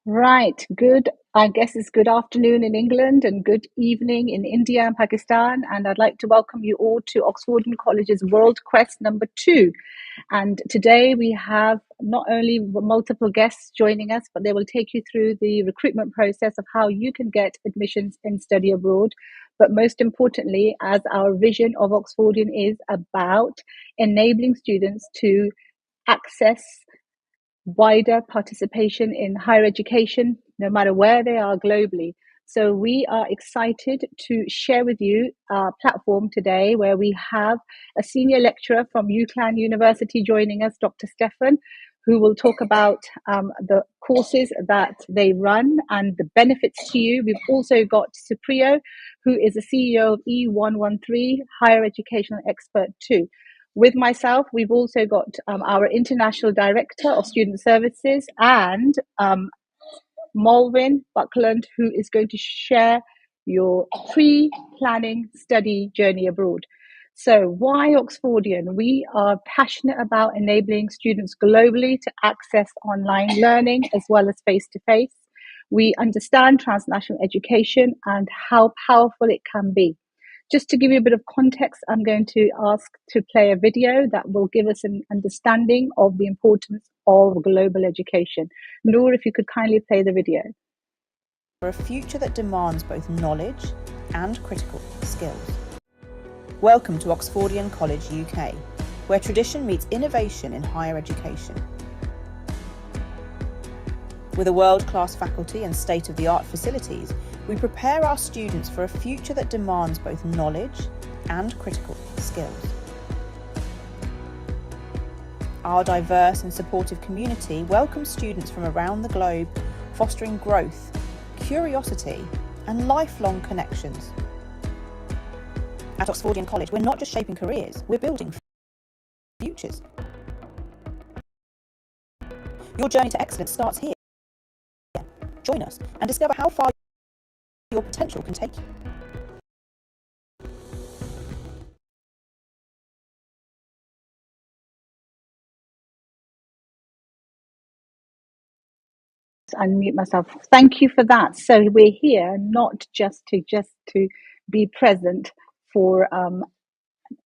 Right. Good. I guess it's good afternoon in England and good evening in India and Pakistan. And I'd like to welcome you all to Oxford College's WorldQuest number 2. And today we have not only multiple guests joining us, but they will take you through the recruitment process of how you can get admissions in study abroad. But most importantly, as our vision of Oxfordian is about enabling students to access wider participation in higher education, no matter where they are globally. So we are excited to share with you our platform today where we have a senior lecturer from UCLan University joining us, Dr. Stefan, who will talk about the courses that they run and the benefits to you. We've also got Supriyo, who is the CEO of E113, Higher Educational Expert 2. With myself, we've also got our International Director of Student Services and Malvin Buckland, who is going to share your pre-planning study journey abroad. So why Oxfordian? We are passionate about enabling students globally to access online learning as well as face-to-face. We understand transnational education and how powerful it can be. Just to give you a bit of context, I'm going to ask to play a video that will give us an understanding of the importance of global education. Noor, if you could kindly play the video. For a future that demands both knowledge and critical skills. Welcome to Oxfordian College UK, where tradition meets innovation in higher education. With a world-class faculty and state-of-the-art facilities, we prepare our students for a future that demands both knowledge and critical skills. Our diverse and supportive community welcomes students from around the globe, fostering growth, curiosity, and lifelong connections. At Oxfordian College, we're not just shaping careers, we're building futures. Your journey to excellence starts here. Join us and discover how far your potential can take you. Unmute myself. Thank you for that. So we're here not just to be present for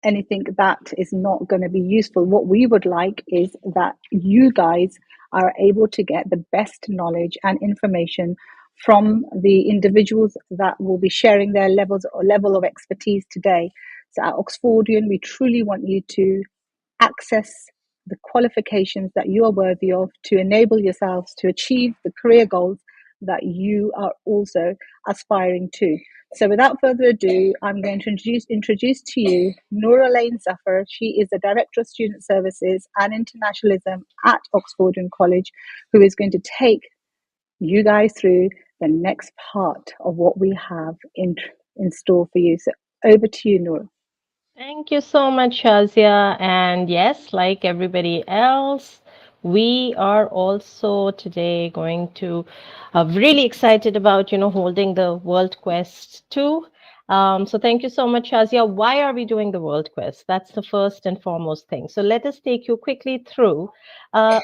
anything that is not going to be useful. What we would like is that you guys are able to get the best knowledge and information from the individuals that will be sharing their level of expertise today. So at Oxfordian, we truly want you to access the qualifications that you are worthy of to enable yourselves to achieve the career goals that you are also aspiring to. So without further ado, I'm going to introduce to you Noura Lane Zafar. She is the Director of Student Services and Internationalism at Oxfordian College, who is going to take you guys through the next part of what we have in store for you. So over to you, Noura. Thank you so much, Shazia. And yes, like everybody else, we are also today going to really excited about holding the World Quest 2. So thank you so much, Shazia. Why are we doing the World Quest? That's the first and foremost thing. So let us take you quickly through a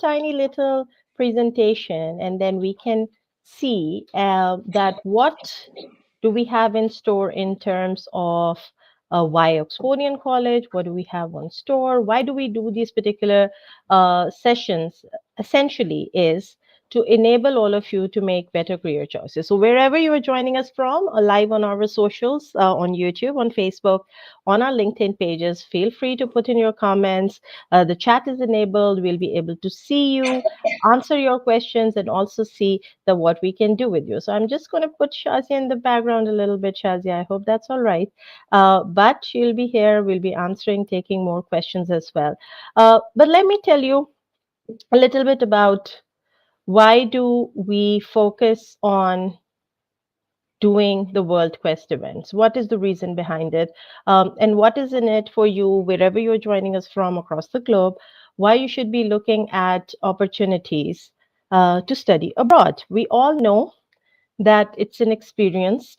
tiny little presentation, and then we can see that what do we have in store in terms of why Oxfordian College, what do we have on store, why do we do these particular sessions, essentially is to enable all of you to make better career choices. So wherever you are joining us from, live on our socials, on YouTube, on Facebook, on our LinkedIn pages, feel free to put in your comments. The chat is enabled. We'll be able to see you, answer your questions, and also see what we can do with you. So I'm just going to put Shazia in the background a little bit, Shazia. I hope that's all right. But she'll be here. We'll be answering, taking more questions as well. But let me tell you a little bit about why do we focus on doing the World Quest events? What is the reason behind it? And what is in it for you, wherever you're joining us from across the globe, why you should be looking at opportunities to study abroad? We all know that it's an experience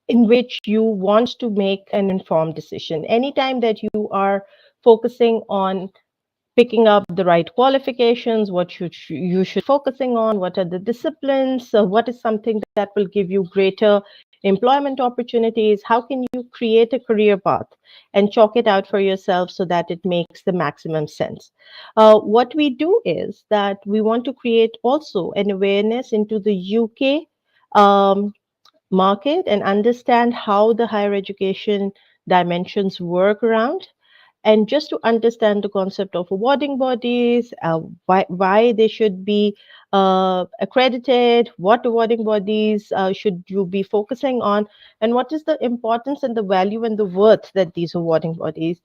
in which you want to make an informed decision. Anytime that you are focusing on picking up the right qualifications, what you should be focusing on, what are the disciplines, what is something that will give you greater employment opportunities, how can you create a career path and chalk it out for yourself so that it makes the maximum sense. What we do is that we want to create also an awareness into the UK market and understand how the higher education dimensions work around, and just to understand the concept of awarding bodies, why they should be accredited, what awarding bodies should you be focusing on, and what is the importance and the value and the worth that these awarding bodies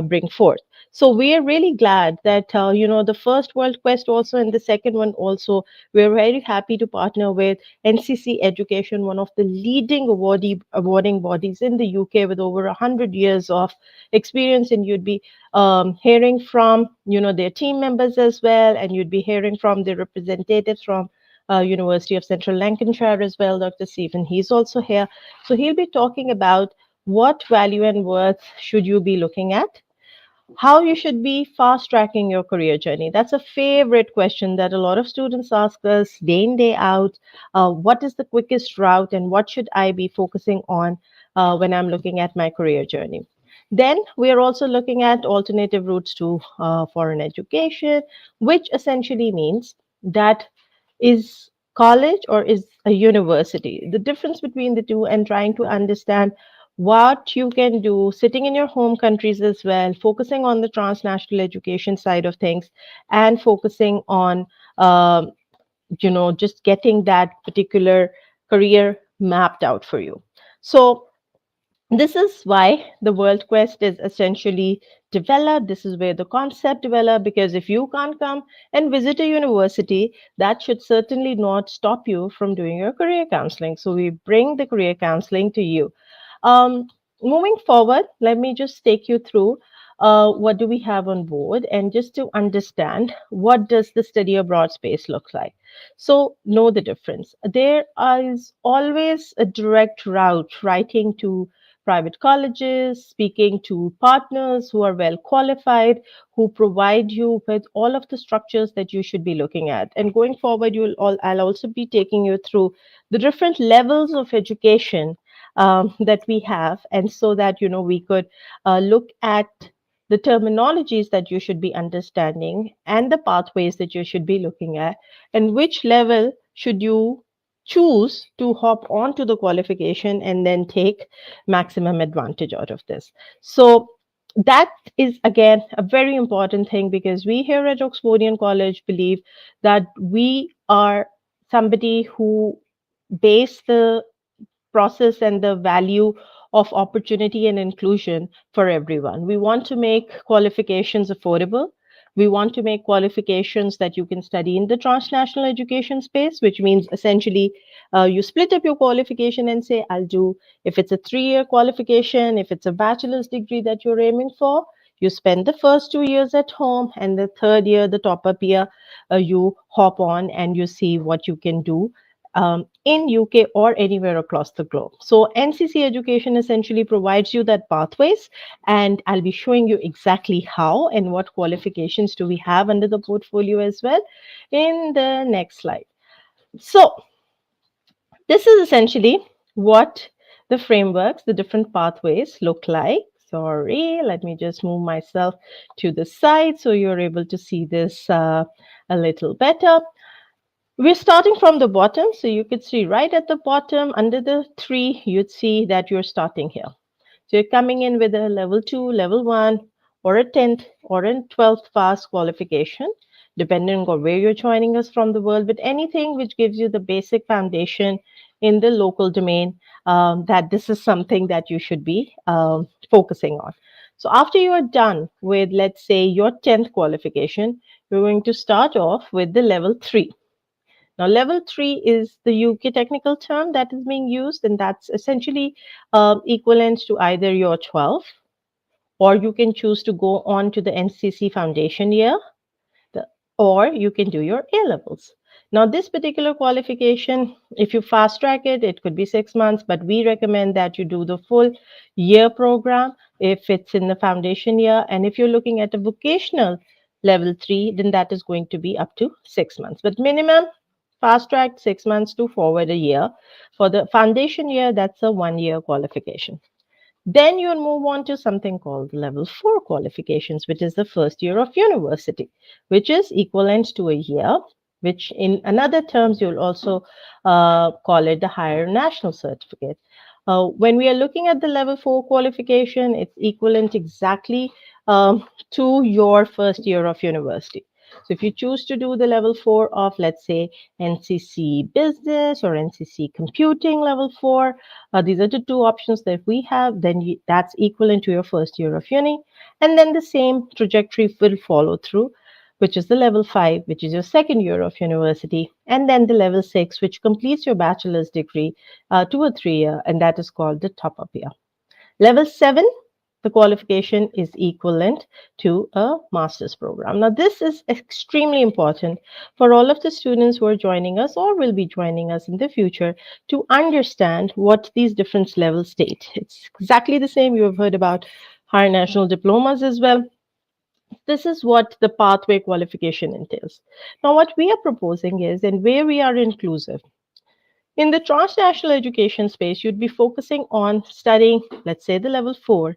bring forth. So we are really glad that the first World Quest also and the second one also, we're very happy to partner with NCC Education, one of the leading awarding bodies in the UK with over 100 years of experience. And you'd be hearing from their team members as well, and you'd be hearing from the representatives from University of Central Lancashire as well, Dr. Stephen. He's also here, so he'll be talking about what value and worth should you be looking at, how you should be fast tracking your career journey. That's a favorite question that a lot of students ask us day in, day out. What is the quickest route and what should I be focusing on when I'm looking at my career journey? Then we are also looking at alternative routes to foreign education, which essentially means that is college or is a university, the difference between the two, and trying to understand what you can do sitting in your home countries as well, focusing on the transnational education side of things, and focusing on just getting that particular career mapped out for you. So this is why the World Quest is essentially developed. This is where the concept developed, because if you can't come and visit a university, that should certainly not stop you from doing your career counseling. So we bring the career counseling to you. Um, Moving forward, let me just take you through what do we have on board, and just to understand what does the study abroad space look like. So know the difference. There is always a direct route writing to private colleges, speaking to partners who are well qualified, who provide you with all of the structures that you should be looking at. And going forward, I'll also be taking you through the different levels of education that we have, and so that we could look at the terminologies that you should be understanding and the pathways that you should be looking at, and which level should you choose to hop onto the qualification and then take maximum advantage out of this. So that is again a very important thing, because we here at Oxfordian College believe that we are somebody who base the process and the value of opportunity and inclusion for everyone. We want to make qualifications affordable. We want to make qualifications that you can study in the transnational education space, which means essentially you split up your qualification and say, I'll do, if it's a 3 year qualification, if it's a bachelor's degree that you're aiming for, you spend the first 2 years at home, and the third year, the top up year, you hop on and you see what you can do in UK or anywhere across the globe. So NCC Education essentially provides you that pathways, and I'll be showing you exactly how and what qualifications do we have under the portfolio as well in the next slide. So this is essentially what the frameworks, the different pathways look like. Sorry, let me just move myself to the side so you're able to see this a little better. We're starting from the bottom, so you could see right at the bottom under the 3, you'd see that you're starting here. So you're coming in with a level 2, level 1, or a 10th or a 12th fast qualification, depending on where you're joining us from the world, but anything which gives you the basic foundation in the local domain, that this is something that you should be focusing on. So after you are done with, let's say, your 10th qualification, you're going to start off with the level 3. Now, level 3 is the UK technical term that is being used, and that's essentially equivalent to either your 12, or you can choose to go on to the NCC foundation year, or you can do your A levels. Now, this particular qualification, if you fast track it, it could be 6 months, but we recommend that you do the full year program if it's in the foundation year. And if you're looking at a vocational Level 3, then that is going to be up to 6 months. But minimum fast track 6 months to forward a year. For the foundation year, that's a 1 year qualification. Then you'll move on to something called level 4 qualifications, which is the first year of university, which is equivalent to a year, which in another terms you'll also call it the higher national certificate. When we are looking at the level 4 qualification, it's equivalent exactly to your first year of university. So if you choose to do the level 4 of, let's say, NCC Business or NCC Computing level 4, these are the two options that we have. Then that's equivalent to your first year of uni. And then the same trajectory will follow through, which is the level 5, which is your second year of university. And then the level 6, which completes your bachelor's degree to a 3 year, and that is called the top up year. Level 7, the qualification is equivalent to a master's program. Now, this is extremely important for all of the students who are joining us or will be joining us in the future to understand what these different levels state. It's exactly the same. You have heard about higher national diplomas as well. This is what the pathway qualification entails. Now, what we are proposing is, and where we are inclusive, in the transnational education space, you'd be focusing on studying, let's say, the level 4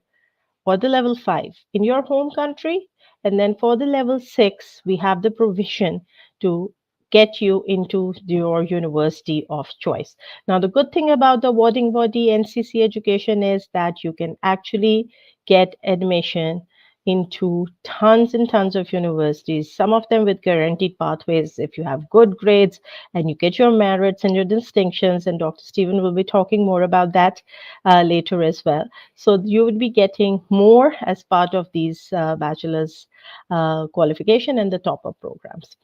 or the level 5 in your home country. And then for the level 6, we have the provision to get you into your university of choice. Now, the good thing about the awarding body NCC education is that you can actually get admission into tons and tons of universities, some of them with guaranteed pathways if you have good grades and you get your merits and your distinctions. And Dr. Stephen will be talking more about that later as well. So you would be getting more as part of these bachelor's qualification and the top-up programs.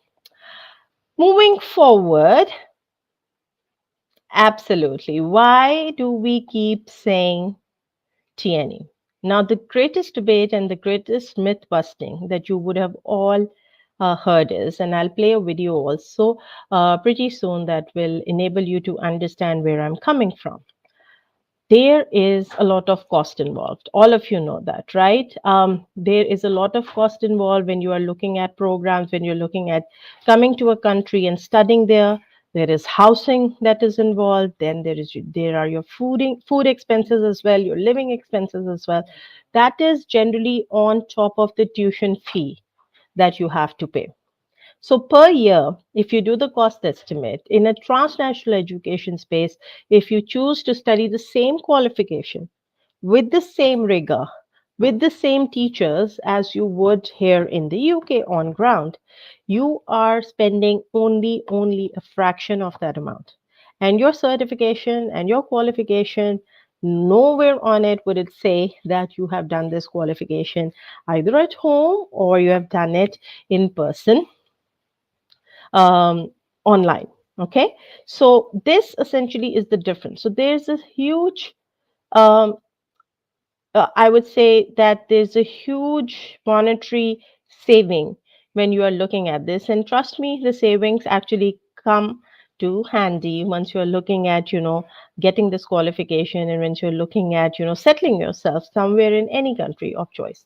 Moving forward, absolutely. Why do we keep saying TNE? Now, the greatest debate and the greatest myth busting that you would have all heard is, and I'll play a video also pretty soon that will enable you to understand where I'm coming from. There is a lot of cost involved. All of you know that, right? There is a lot of cost involved when you are looking at programs, when you're looking at coming to a country and studying there. There is housing that is involved. Then there are your food expenses as well, your living expenses as well. That is generally on top of the tuition fee that you have to pay. So per year, if you do the cost estimate in a transnational education space, if you choose to study the same qualification with the same rigor, with the same teachers as you would here in the UK on ground, you are spending only a fraction of that amount. And your certification and your qualification, nowhere on it would it say that you have done this qualification either at home or you have done it in person online. Okay, so this essentially is the difference. So there's a huge um, I would say that there's a huge monetary saving when you are looking at this. And trust me, the savings actually come to handy once you're looking at, getting this qualification and once you're looking at, settling yourself somewhere in any country of choice.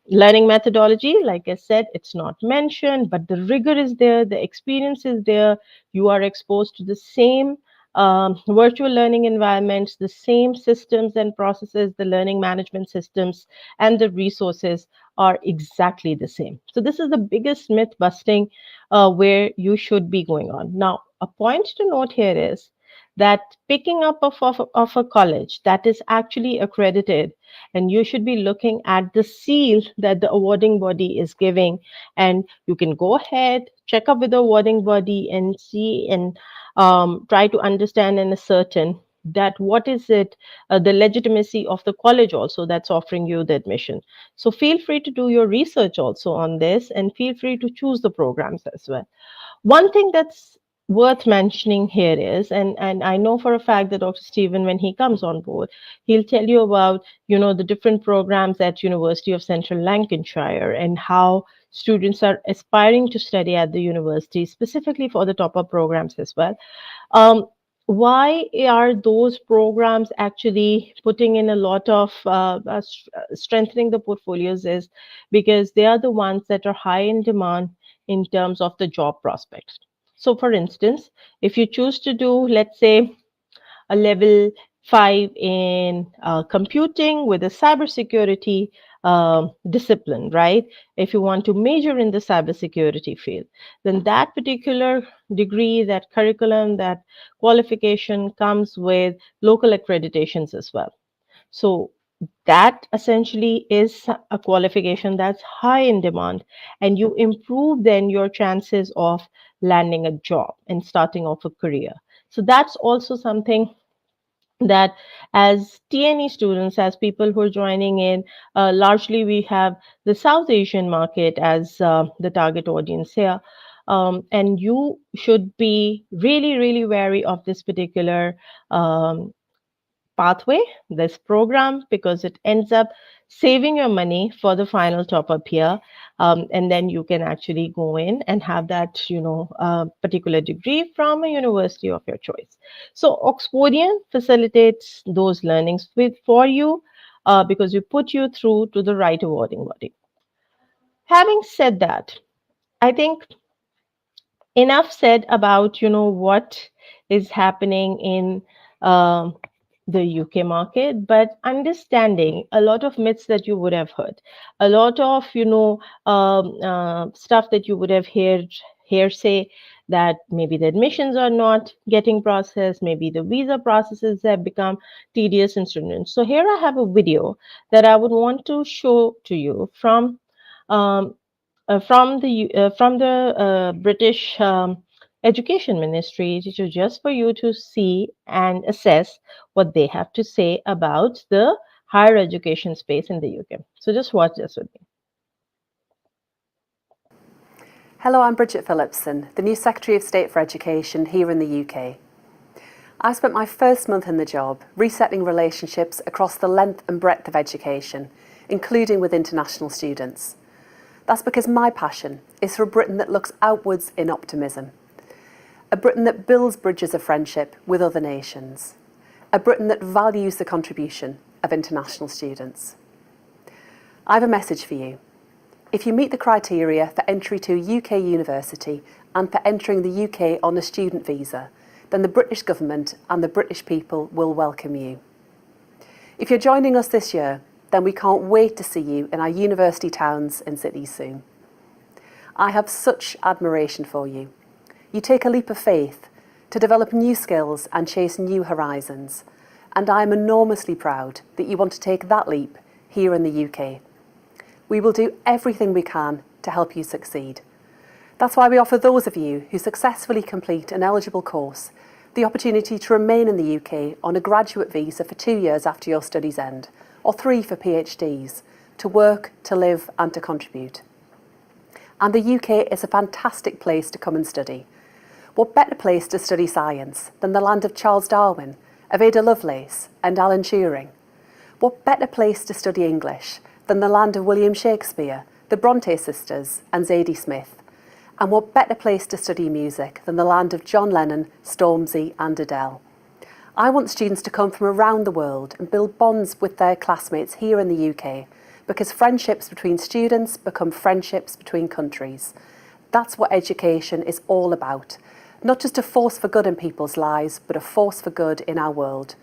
Learning methodology, like I said, it's not mentioned, but the rigor is there, the experience is there. You are exposed to the same virtual learning environments, the same systems and processes, the learning management systems, and the resources are exactly the same. So, this is the biggest myth busting where you should be going on. Now, a point to note here is that picking up of a college that is actually accredited, and you should be looking at the seal that the awarding body is giving, and you can go ahead, check up with the awarding body and see and try to understand and ascertain that what is it, the legitimacy of the college also that's offering you the admission. So feel free to do your research also on this and feel free to choose the programs as well. One thing that's worth mentioning here is, and I know for a fact that Dr. Stephen, when he comes on board, he'll tell you about, the different programs at University of Central Lancashire and how students are aspiring to study at the university, specifically for the top-up programs as well. Um, why are those programs actually putting in a lot of strengthening the portfolios is because they are the ones that are high in demand in terms of the job prospects. So, for instance, if you choose to do, let's say, a level 5 in computing with a cybersecurity discipline, right? If you want to major in the cybersecurity field, then that particular degree, that curriculum, that qualification comes with local accreditations as well. So that essentially is a qualification that's high in demand, and you improve then your chances of landing a job and starting off a career. So that's also something that as TNE students, as people who are joining in, largely we have the South Asian market as the target audience here. And you should be really, really wary of this particular pathway, this program, because it ends up saving your money for the final top up here. And then you can actually go in and have that, particular degree from a university of your choice. So Oxfordian facilitates those learnings for you because we put you through to the right awarding body. Having said that, I think enough said about what is happening in um, the UK market, but understanding a lot of myths that you would have heard, a lot of stuff that you would have heard hearsay, that maybe the admissions are not getting processed, maybe the visa processes have become tedious and stringent. So here I have a video that I would want to show to you um, from the British Education Ministry, just for you to see and assess what they have to say about the higher education space in the UK. So just watch this with me. Hello, I'm Bridget Phillipson, the new Secretary of State for Education here in the UK. I spent my first month in the job resetting relationships across the length and breadth of education, including with international students. That's because my passion is for a Britain that looks outwards in optimism, a Britain that builds bridges of friendship with other nations, a Britain that values the contribution of international students. I have a message for you. If you meet the criteria for entry to a UK university and for entering the UK on a student visa, then the British government and the British people will welcome you. If you're joining us this year, then we can't wait to see you in our university towns and cities soon. I have such admiration for you. You take a leap of faith to develop new skills and chase new horizons, and I am enormously proud that you want to take that leap here in the UK. We will do everything we can to help you succeed. That's why we offer those of you who successfully complete an eligible course the opportunity to remain in the UK on a graduate visa for 2 years after your studies end, or 3 for PhDs, to work, to live and to contribute. And the UK is a fantastic place to come and study. What better place to study science than the land of Charles Darwin, of Ada Lovelace and Alan Turing? What better place to study English than the land of William Shakespeare, the Bronte sisters and Zadie Smith? And what better place to study music than the land of John Lennon, Stormzy and Adele? I want students to come from around the world and build bonds with their classmates here in the UK, because friendships between students become friendships between countries. That's what education is all about. Not just a force for good in people's lives, but a force for good in our world.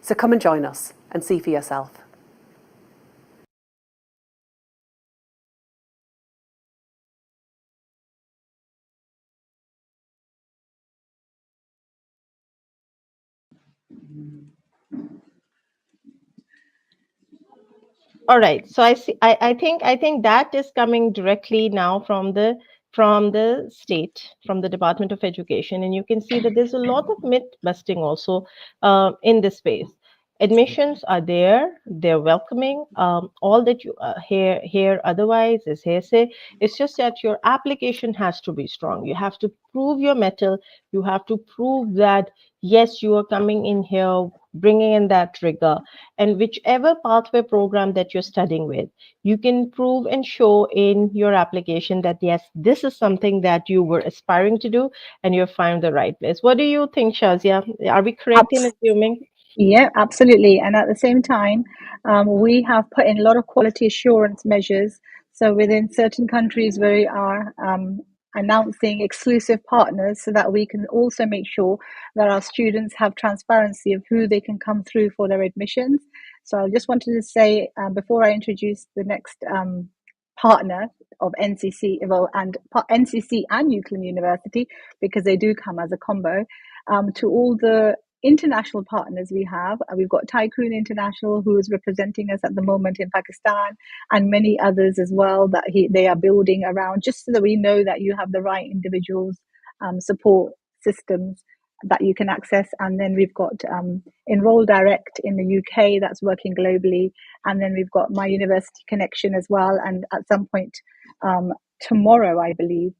So come and join us and see for yourself. All right. So I see. I think that is coming directly now from the state, from the Department of Education, and you can see that there's a lot of myth busting also in this space. Admissions are there; they're welcoming. All that you hear otherwise is hearsay. It's just that your application has to be strong. You have to prove your mettle. You have to prove that yes, you are coming in here, bringing in that rigor, and whichever pathway program that you're studying with, you can prove and show in your application that yes, this is something that you were aspiring to do, and you've found the right place. What do you think, Shazia? Are we correct in assuming? Yeah, absolutely. And at the same time, we have put in a lot of quality assurance measures. So within certain countries, we are announcing exclusive partners so that we can also make sure that our students have transparency of who they can come through for their admissions. So I just wanted to say before I introduce the next partner of NCC, well, and NCC and Euclid University, because they do come as a combo, to all the international partners we have. We've got Tycoon International, who is representing us at the moment in Pakistan, and many others as well that they are building around, just so that we know that you have the right individuals, support systems that you can access. And then we've got Enroll Direct in the UK that's working globally. And then we've got My University Connection as well. And at some point tomorrow, I believe,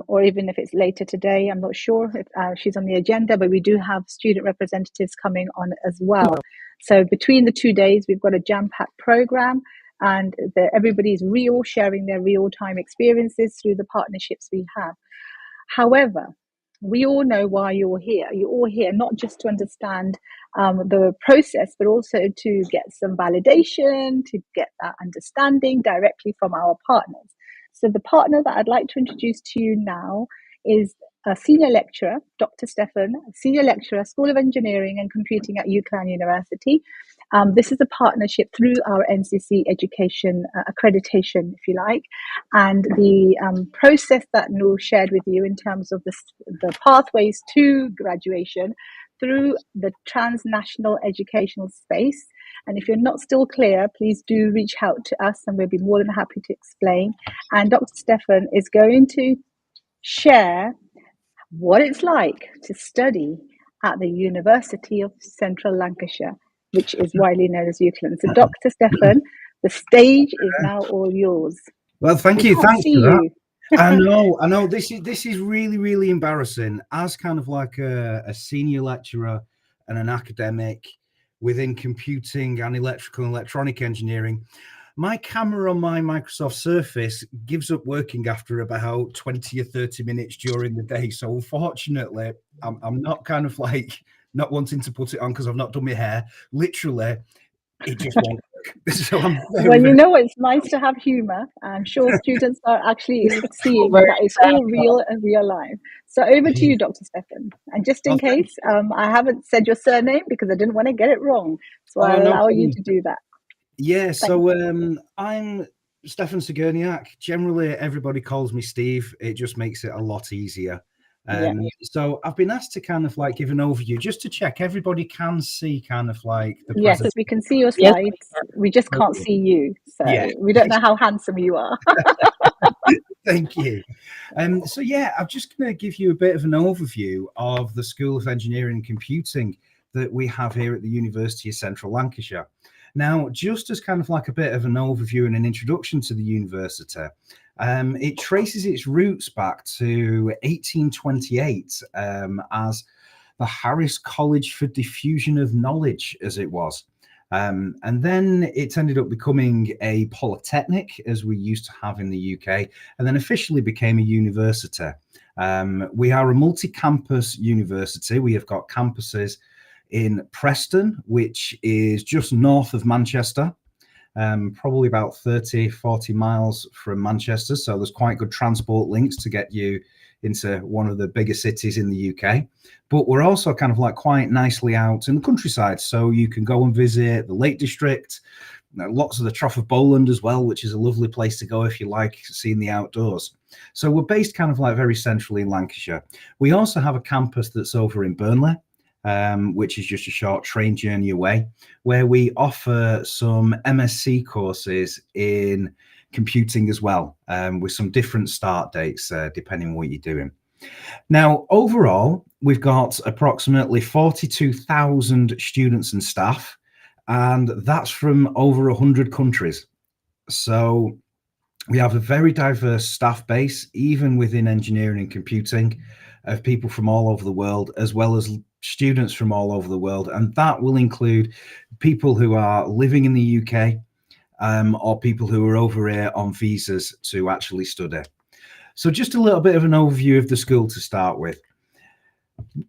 or even if it's later today, I'm not sure if she's on the agenda, but we do have student representatives coming on as well. So between the 2 days, we've got a jam-packed program, and everybody's sharing their real-time experiences through the partnerships we have. However, we all know why you're here. You're all here not just to understand the process, but also to get some validation, to get that understanding directly from our partners. So the partner that I'd like to introduce to you now is a senior lecturer, Dr. Stefan, senior lecturer, School of Engineering and Computing at UCLan University. This is a partnership through our NCC education accreditation, if you like, and the process that Noor shared with you in terms of the pathways to graduation through the transnational educational space. And if you're not still clear, please do reach out to us and we'll be more than happy to explain. And Dr. Stefan is going to share what it's like to study at the University of Central Lancashire, which is widely known as UCLan. So, Dr. Stefan, the stage is now all yours. Well, thank We you. can't Thanks see for that. you. I know. This is really, really embarrassing. As kind of like a senior lecturer and an academic within computing and electrical and electronic engineering, my camera on my Microsoft Surface gives up working after about 20 or 30 minutes during the day. So unfortunately, I'm not kind of like not wanting to put it on because I've not done my hair. Literally, it just won't work. So I'm Well, you know, it's nice to have humor. I'm sure students are actually seeing that it's all real and real life. So over to you, Dr. Stefan. And just in case, I haven't said your surname because I didn't want to get it wrong. So I'll allow you to do that. Yeah, so I'm Stefan Sigurniak. Generally, everybody calls me Steve. It just makes it a lot easier. So I've been asked to kind of like give an overview just to check everybody can see kind of like the Yes, we can see your slides. We just can't see you. So we don't know how handsome you are. Thank you. So yeah, I'm just going to give you a bit of an overview of the School of Engineering and Computing that we have here at the University of Central Lancashire. Now, just as kind of like a bit of an overview and an introduction to the university, it traces its roots back to 1828 as the Harris College for Diffusion of Knowledge, as it was. And then it ended up becoming a polytechnic, as we used to have in the UK, and then officially became a university. We are a multi-campus university. We have got campuses in Preston, which is just north of Manchester, probably about 40 miles from Manchester. So there's quite good transport links to get you into one of the bigger cities in the UK. But we're also kind of like quite nicely out in the countryside. So you can go and visit the Lake District, lots of the Trough of Bowland as well, which is a lovely place to go if you like seeing the outdoors. So we're based kind of like very centrally in Lancashire. We also have a campus that's over in Burnley, which is just a short train journey away, where we offer some MSc courses in computing as well, with some different start dates, depending on what you're doing. Now, overall, we've got approximately 42,000 students and staff, and that's from over 100 countries. So we have a very diverse staff base, even within engineering and computing, of people from all over the world, as well as students from all over the world. And that will include people who are living in the UK, or people who are over here on visas to actually study. So just a little bit of an overview of the school to start with.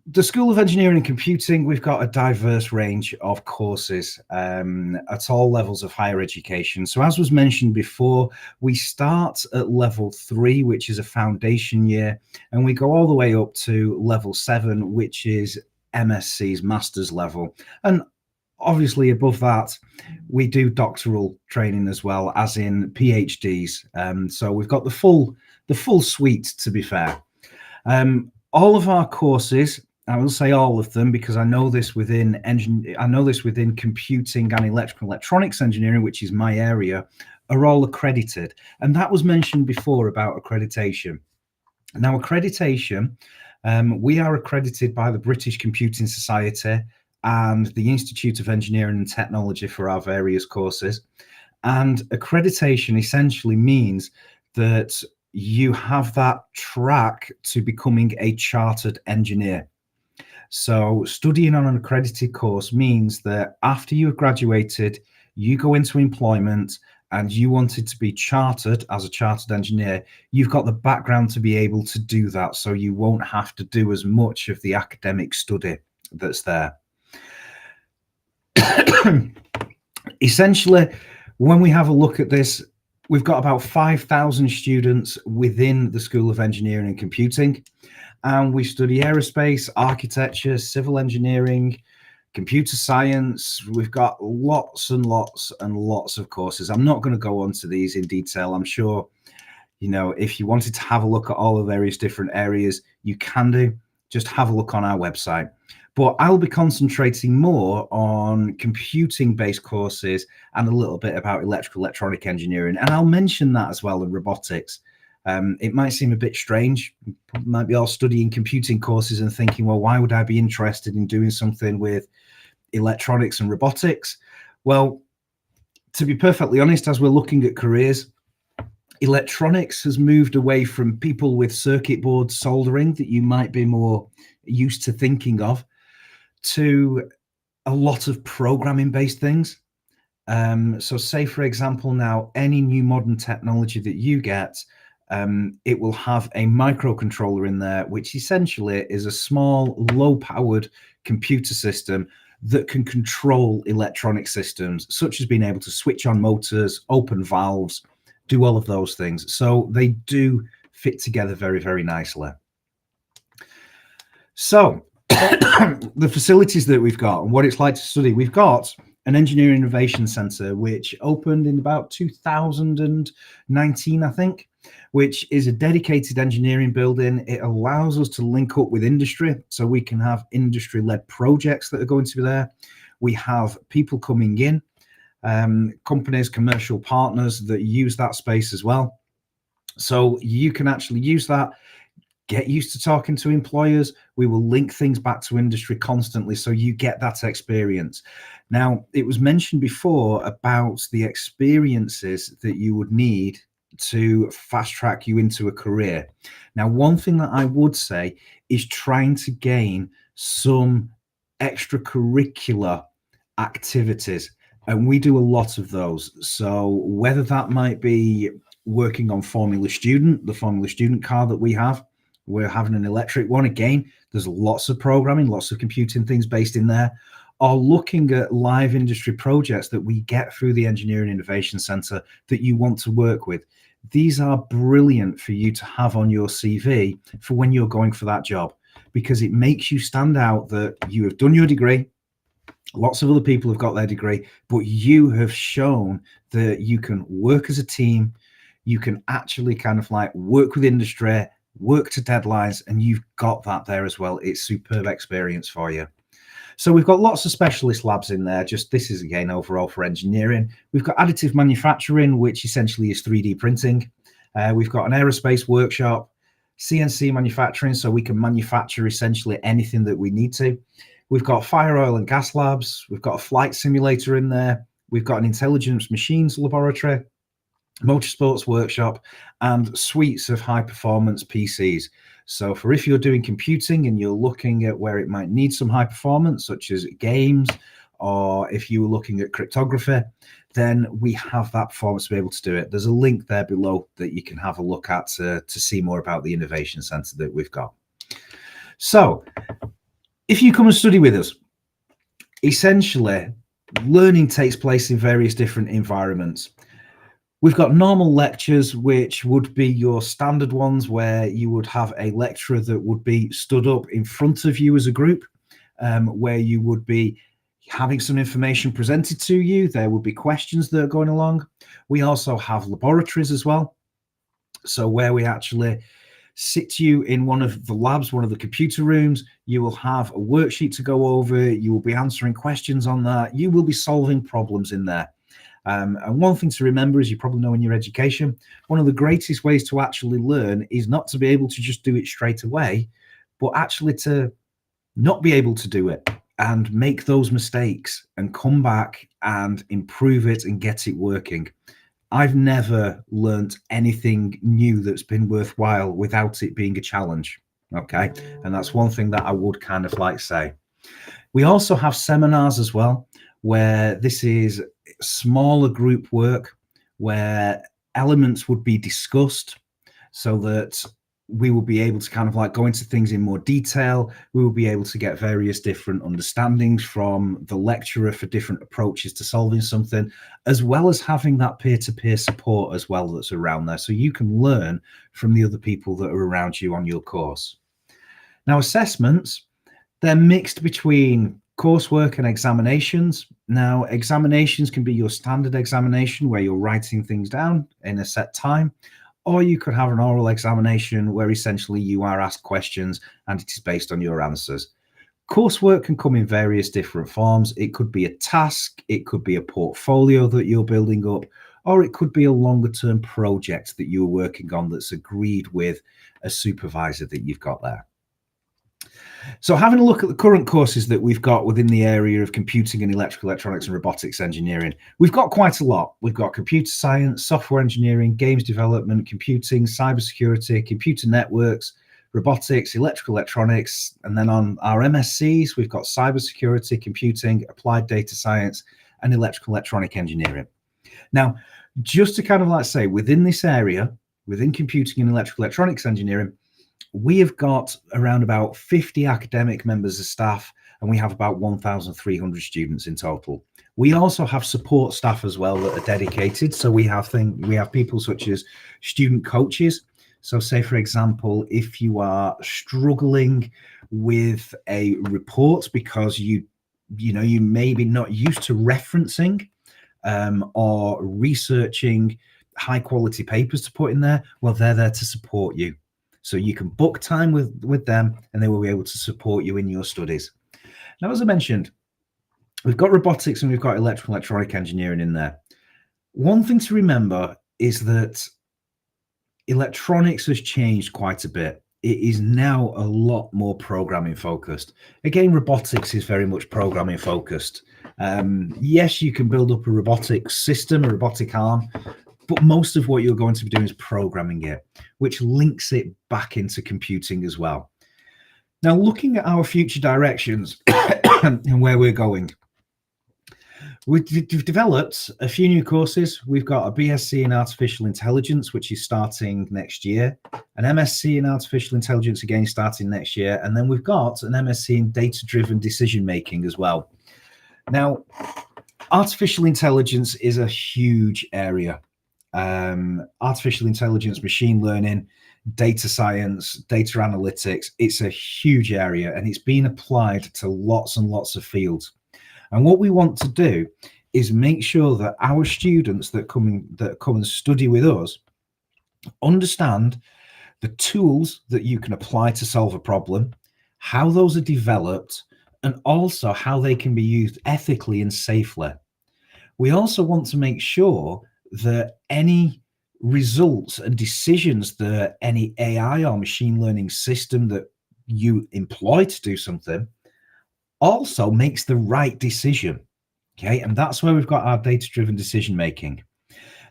The School of Engineering and Computing, we've got a diverse range of courses at all levels of higher education. So as was mentioned before, we start at level 3, which is a foundation year, and we go all the way up to level 7, which is MSc's master's level. And obviously above that, we do doctoral training as well, as in PhDs. So we've got the full suite, to be fair. All of our courses, I will say all of them because I know this within computing and electrical electronics engineering, which is my area, are all accredited. And that was mentioned before about accreditation. Now, accreditation, we are accredited by the British Computing Society and the Institute of Engineering and Technology for our various courses. And accreditation essentially means that you have that track to becoming a chartered engineer. So studying on an accredited course means that after you have graduated, you go into employment and you wanted to be chartered as a chartered engineer, you've got the background to be able to do that. So you won't have to do as much of the academic study that's there. Essentially, when we have a look at this, we've got about 5,000 students within the School of Engineering and Computing, and we study aerospace, architecture, civil engineering, computer science. We've got lots and lots and lots of courses. I'm not going to go on to these in detail. I'm sure, you know, if you wanted to have a look at all the various different areas, you can do. Just have a look on our website. But I'll be concentrating more on computing-based courses and a little bit about electrical electronic engineering. And I'll mention that as well in robotics. It might seem a bit strange. You might be all studying computing courses and thinking, well, why would I be interested in doing something with electronics and robotics? Well, to be perfectly honest, as we're looking at careers, electronics has moved away from people with circuit board soldering that you might be more used to thinking of, to a lot of programming based things. So say, for example, now any new modern technology that you get, it will have a microcontroller in there, which essentially is a small, low powered computer system that can control electronic systems, such as being able to switch on motors, open valves, do all of those things. So they do fit together very, very nicely. So the facilities that we've got and what it's like to study, we've got an engineering innovation center which opened in about 2019, I think, which is a dedicated engineering building. It allows us to link up with industry, so we can have industry-led projects that are going to be there. We have people coming in, companies, commercial partners that use that space as well. So you can actually use that. Get used to talking to employers. We will link things back to industry constantly, so you get that experience. Now, it was mentioned before about the experiences that you would need to fast track you into a career. Now, one thing that I would say is trying to gain some extracurricular activities, and we do a lot of those. So whether that might be working on Formula Student, the Formula Student car that we have, we're having an electric one. Again, there's lots of programming, lots of computing things based in there, or looking at live industry projects that we get through the Engineering Innovation Center that you want to work with. These are brilliant for you to have on your CV for when you're going for that job, because it makes you stand out that you have done your degree. Lots of other people have got their degree, but you have shown that you can work as a team. You can actually kind of like work with industry, work to deadlines, and you've got that there as well. It's superb experience for you. So we've got lots of specialist labs in there. Just this is again overall for engineering. We've got additive manufacturing, which essentially is 3D printing. We've got an aerospace workshop. CNC manufacturing, so we can manufacture essentially anything that we need to. We've got fire, oil and gas labs. We've got a flight simulator in there. We've got an intelligence machines laboratory, motorsports workshop, and suites of high performance PCs. So for if you're doing computing and you're looking at where it might need some high performance, such as games, or if you were looking at cryptography, then we have that performance to be able to do it. There's a link there below that you can have a look at to see more about the innovation center that we've got. So if you come and study with us, essentially learning takes place in various different environments. We've got normal lectures, which would be your standard ones, where you would have a lecturer that would be stood up in front of you as a group, where you would be having some information presented to you. There would be questions that are going along. We also have laboratories as well. So where we actually sit you in one of the labs, one of the computer rooms, you will have a worksheet to go over. You will be answering questions on that. You will be solving problems in there. And one thing to remember, as you probably know in your education, one of the greatest ways to actually learn is not to be able to just do it straight away, but actually to not be able to do it and make those mistakes and come back and improve it and get it working. I've never learned anything new that's been worthwhile without it being a challenge. Okay. And that's one thing that I would kind of like say. We also have seminars as well, where this is smaller group work, where elements would be discussed so that we will be able to kind of like go into things in more detail. We will be able to get various different understandings from the lecturer for different approaches to solving something, as well as having that peer-to-peer support as well that's around there. So you can learn from the other people that are around you on your course. Now, assessments, they're mixed between coursework and examinations. Now, examinations can be your standard examination where you're writing things down in a set time, or you could have an oral examination where essentially you are asked questions and it is based on your answers. Coursework can come in various different forms. It could be a task, it could be a portfolio that you're building up, or it could be a longer term project that you're working on that's agreed with a supervisor that you've got there. So having a look at the current courses that we've got within the area of computing and electrical, electronics and robotics engineering, we've got quite a lot. We've got computer science, software engineering, games development, computing, cybersecurity, computer networks, robotics, electrical, electronics, and then on our MSCs, we've got cybersecurity, computing, applied data science, and electrical, electronic engineering. Now, just to kind of like say, within this area, within computing and electrical, electronics engineering, we have got around about 50 academic members of staff, and we have about 1,300 students in total. We also have support staff as well that are dedicated. So we have people such as student coaches. So say, for example, if you are struggling with a report because you may be not used to referencing or researching high quality papers to put in there, well, they're there to support you. So you can book time with them and they will be able to support you in your studies. Now, as I mentioned, we've got robotics and we've got electrical electronic engineering in there. One thing to remember is that electronics has changed quite a bit. It is now a lot more programming focused. Again, robotics is very much programming focused. Yes, you can build up a robotic system, a robotic arm, but most of what you're going to be doing is programming it, which links it back into computing as well. Now, looking at our future directions and where we're going, we've developed a few new courses. We've got a BSc in Artificial Intelligence, which is starting next year, an MSc in Artificial Intelligence, again, starting next year, and then we've got an MSc in Data-Driven Decision Making as well. Now, artificial intelligence is a huge area. Artificial intelligence, machine learning, data science, data analytics, it's a huge area and it's been applied to lots and lots of fields. And what we want to do is make sure that our students that come and study with us understand the tools that you can apply to solve a problem, how those are developed, and also how they can be used ethically and safely. We also want to make sure that any results and decisions that any AI or machine learning system that you employ to do something also makes the right decision. Okay, and that's where we've got our data-driven decision making.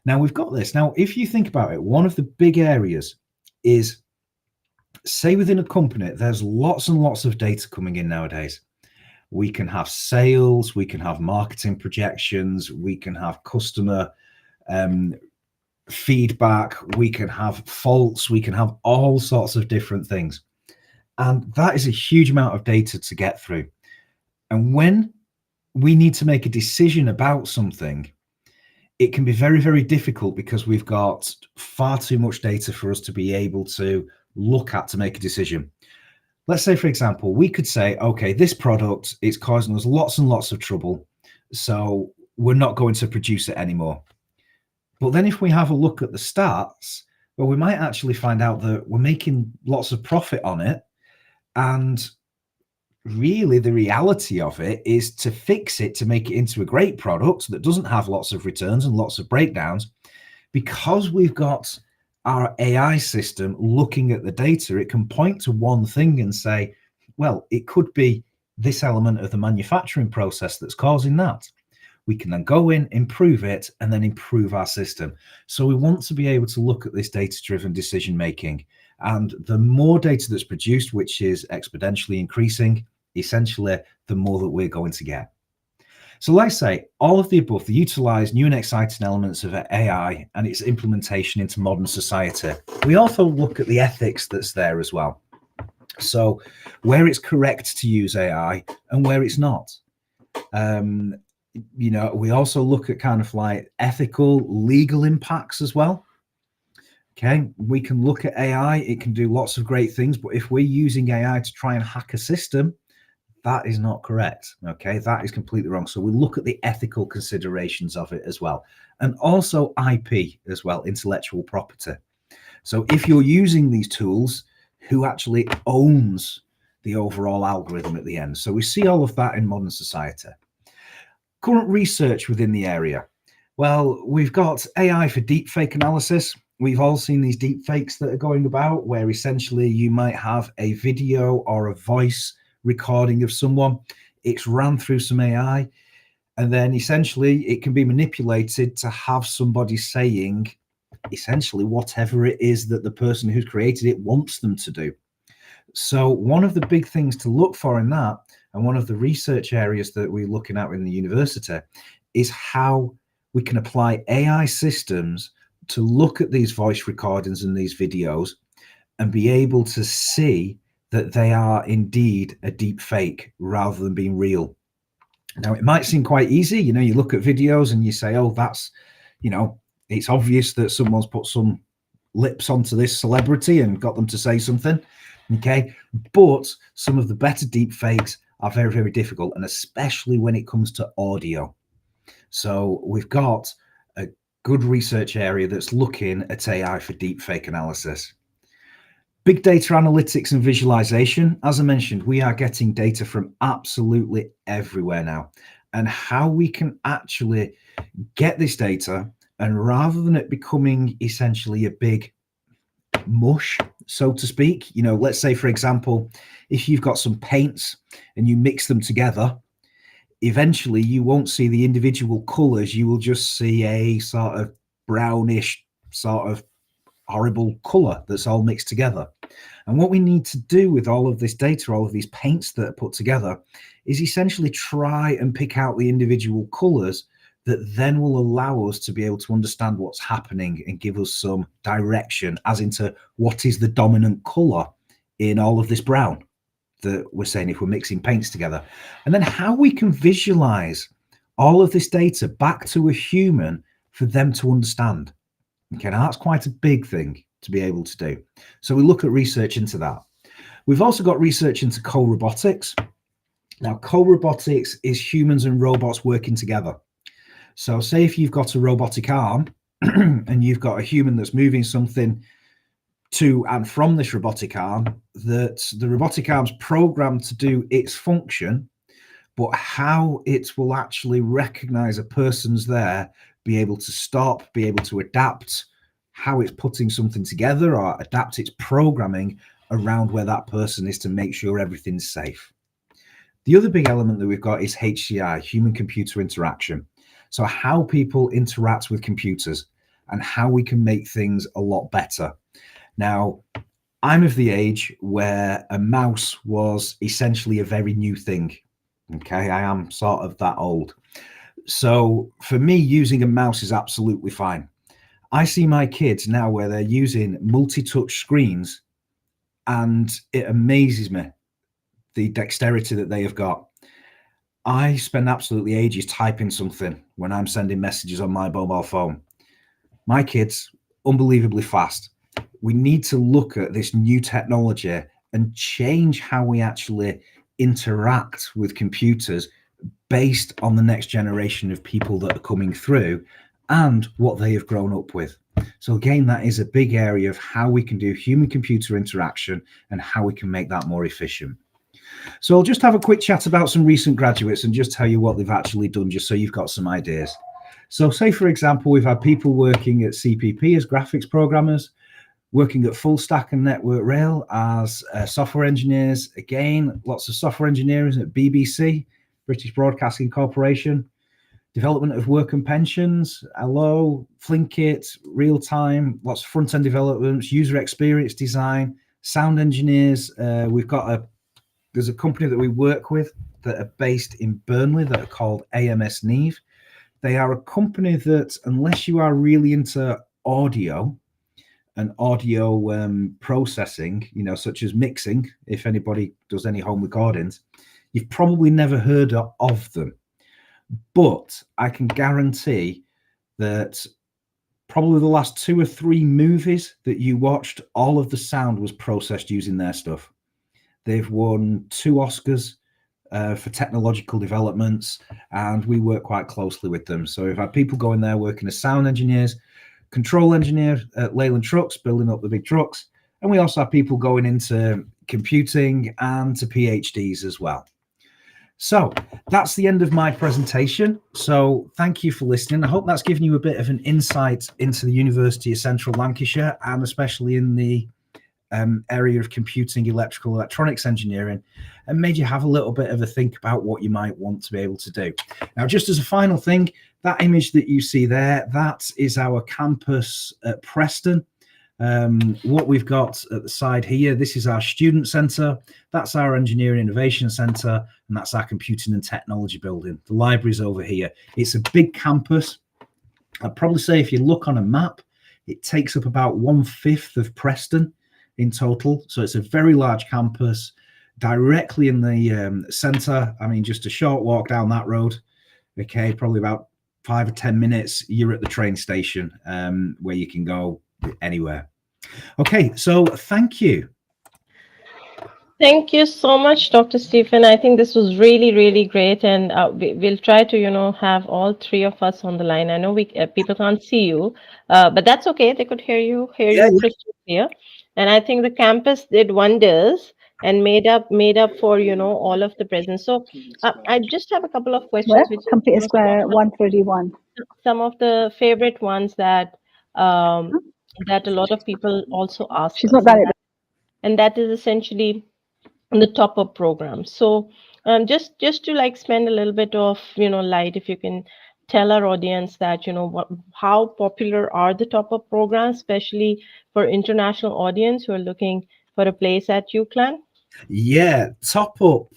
Now we've got this. Now, if you think about it, one of the big areas is, say within a company, there's lots and lots of data coming in nowadays. We can have sales, we can have marketing projections, we can have customer feedback, we can have faults, we can have all sorts of different things. And that is a huge amount of data to get through. And when we need to make a decision about something, it can be very, very difficult because we've got far too much data for us to be able to look at to make a decision. Let's say, for example, we could say, okay, this product is causing us lots and lots of trouble, so we're not going to produce it anymore. But then if we have a look at the stats, well, we might actually find out that we're making lots of profit on it. And really the reality of it is to fix it, to make it into a great product that doesn't have lots of returns and lots of breakdowns. Because we've got our AI system looking at the data, it can point to one thing and say, well, it could be this element of the manufacturing process that's causing that. We can then go in, improve it, and then improve our system. So we want to be able to look at this data-driven decision making. And the more data that's produced, which is exponentially increasing, essentially, the more that we're going to get. So let's say all of the above, they utilize new and exciting elements of AI and its implementation into modern society. We also look at the ethics that's there as well. So where it's correct to use AI and where it's not. You know, we also look at kind of like ethical, legal impacts as well. Okay, we can look at AI, it can do lots of great things, but if we're using AI to try and hack a system, that is not correct. Okay, that is completely wrong. So we look at the ethical considerations of it as well. And also IP as well, intellectual property. So if you're using these tools, who actually owns the overall algorithm at the end? So we see all of that in modern society. Current research within the area. Well, we've got AI for deepfake analysis. We've all seen these deepfakes that are going about where essentially you might have a video or a voice recording of someone. It's ran through some AI, and then essentially it can be manipulated to have somebody saying essentially whatever it is that the person who's created it wants them to do. So one of the big things to look for in that, and one of the research areas that we're looking at in the university, is how we can apply AI systems to look at these voice recordings and these videos and be able to see that they are indeed a deep fake rather than being real. Now, it might seem quite easy. You know, you look at videos and you say, oh, that's, you know, it's obvious that someone's put some lips onto this celebrity and got them to say something. Okay. But some of the better deep fakes are very, very difficult, and especially when it comes to audio. So we've got a good research area that's looking at AI for deepfake analysis. Big data analytics and visualization. As I mentioned, we are getting data from absolutely everywhere now, and how we can actually get this data, and rather than it becoming essentially a big mush, so to speak, you know, let's say, for example, if you've got some paints and you mix them together, eventually you won't see the individual colors. You will just see a sort of brownish, sort of horrible color that's all mixed together. And what we need to do with all of this data, all of these paints that are put together, is essentially try and pick out the individual colors that then will allow us to be able to understand what's happening and give us some direction as into what is the dominant color in all of this brown that we're saying if we're mixing paints together. And then how we can visualize all of this data back to a human for them to understand. Okay, now that's quite a big thing to be able to do. So we look at research into that. We've also got research into co-robotics. Now, co-robotics is humans and robots working together. So say if you've got a robotic arm and you've got a human that's moving something to and from this robotic arm, that the robotic arm's programmed to do its function, but how it will actually recognize a person's there, be able to stop, be able to adapt, how it's putting something together or adapt its programming around where that person is to make sure everything's safe. The other big element that we've got is HCI, human computer interaction. So how people interact with computers and how we can make things a lot better. Now, I'm of the age where a mouse was essentially a very new thing. Okay, I am sort of that old. So for me, using a mouse is absolutely fine. I see my kids now where they're using multi-touch screens, and it amazes me the dexterity that they have got. I spend absolutely ages typing something when I'm sending messages on my mobile phone. My kids, unbelievably fast. We need to look at this new technology and change how we actually interact with computers based on the next generation of people that are coming through and what they have grown up with. So again, that is a big area of how we can do human computer interaction and how we can make that more efficient. So I'll just have a quick chat about some recent graduates and just tell you what they've actually done, just so you've got some ideas. So say, for example, we've had people working at CPP as graphics programmers, working at Full Stack and Network Rail as software engineers. Again, lots of software engineers at BBC, British Broadcasting Corporation, development of work and pensions, Hello, Flinkit, real time, lots of front-end developments, user experience design, sound engineers. There's a company that we work with that are based in Burnley that are called AMS Neve. They are a company that, unless you are really into audio and audio processing, such as mixing, if anybody does any home recordings, you've probably never heard of them. But I can guarantee that probably the last 2 or 3 movies that you watched, all of the sound was processed using their stuff. They've won 2 Oscars for technological developments, and we work quite closely with them. So we've had people going there working as sound engineers, control engineers at Leyland Trucks, building up the big trucks. And we also have people going into computing and to PhDs as well. So that's the end of my presentation. So thank you for listening. I hope that's given you a bit of an insight into the University of Central Lancashire, and especially in the area of computing, electrical, electronics engineering, and made you have a little bit of a think about what you might want to be able to do. Now, just as a final thing, that image that you see there, that is our campus at Preston. What we've got at the side here, this is our student centre, that's our engineering innovation centre, and that's our computing and technology building. The library's over here. It's a big campus. I'd probably say if you look on a map, it takes up about 1/5 of Preston in total. So it's a very large campus directly in the centre. I mean, just a short walk down that road. Okay, probably about 5 or 10 minutes, you're at the train station where you can go anywhere. Okay, so thank you. Thank you so much, Dr. Stephen. I think this was really, really great, and we'll try to, have all 3 of us on the line. I know people can't see you, but that's okay. They could hear you crystal clear. And I think the campus did wonders and made up for all of the presence. So I just have a couple of questions. Where? Computer Square 131. Some of the favorite ones that that a lot of people also ask. She's not done it. And that is essentially the top-up program. So just to spend a little bit of light, if you can tell our audience that how popular are the top-up programs, especially for international audience who are looking for a place at UCLan. Yeah, top-up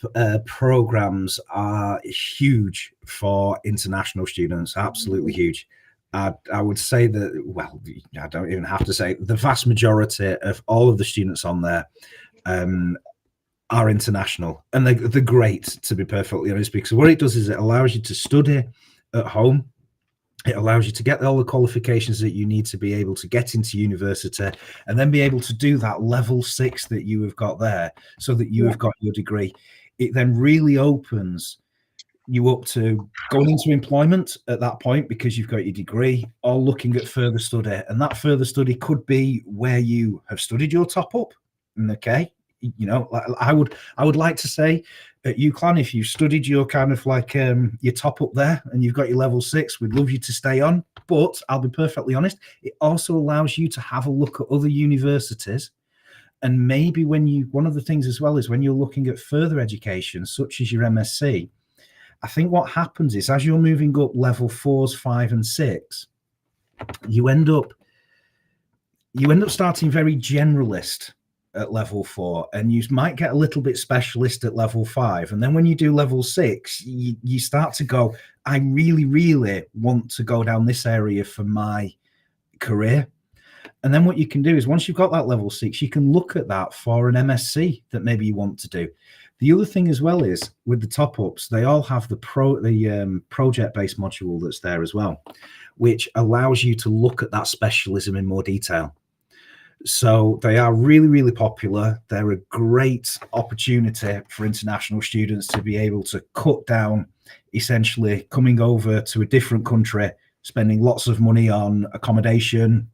programs are huge for international students, absolutely huge. I would say that, well, I don't even have to say, the vast majority of all of the students on there are international, and they're great, to be perfectly honest, because what it does is it allows you to study at home. It allows you to get all the qualifications that you need to be able to get into university, and then be able to do that level 6 that you have got there, so that you have got your degree. It then really opens you up to going into employment at that point, because you've got your degree, or looking at further study. And that further study could be where you have studied your top up. Okay, I would like to say at UCLan, if you've studied your kind of like your top up there and you've got your level 6, we'd love you to stay on. But I'll be perfectly honest, it also allows you to have a look at other universities. And maybe one of the things as well is when you're looking at further education, such as your MSc, I think what happens is as you're moving up level 4s, 5 and 6, you end up starting very generalist at level 4, and you might get a little bit specialist at level 5. And then when you do level 6, you start to go, I really, really want to go down this area for my career. And then what you can do is once you've got that level 6, you can look at that for an MSc that maybe you want to do. The other thing as well is with the top-ups, they all have the project-based module that's there as well, which allows you to look at that specialism in more detail. So they are really, really popular. They're a great opportunity for international students to be able to cut down essentially coming over to a different country, spending lots of money on accommodation,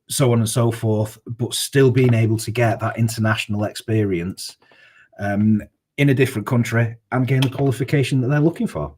so on and so forth, but still being able to get that international experience in a different country and gain the qualification that they're looking for.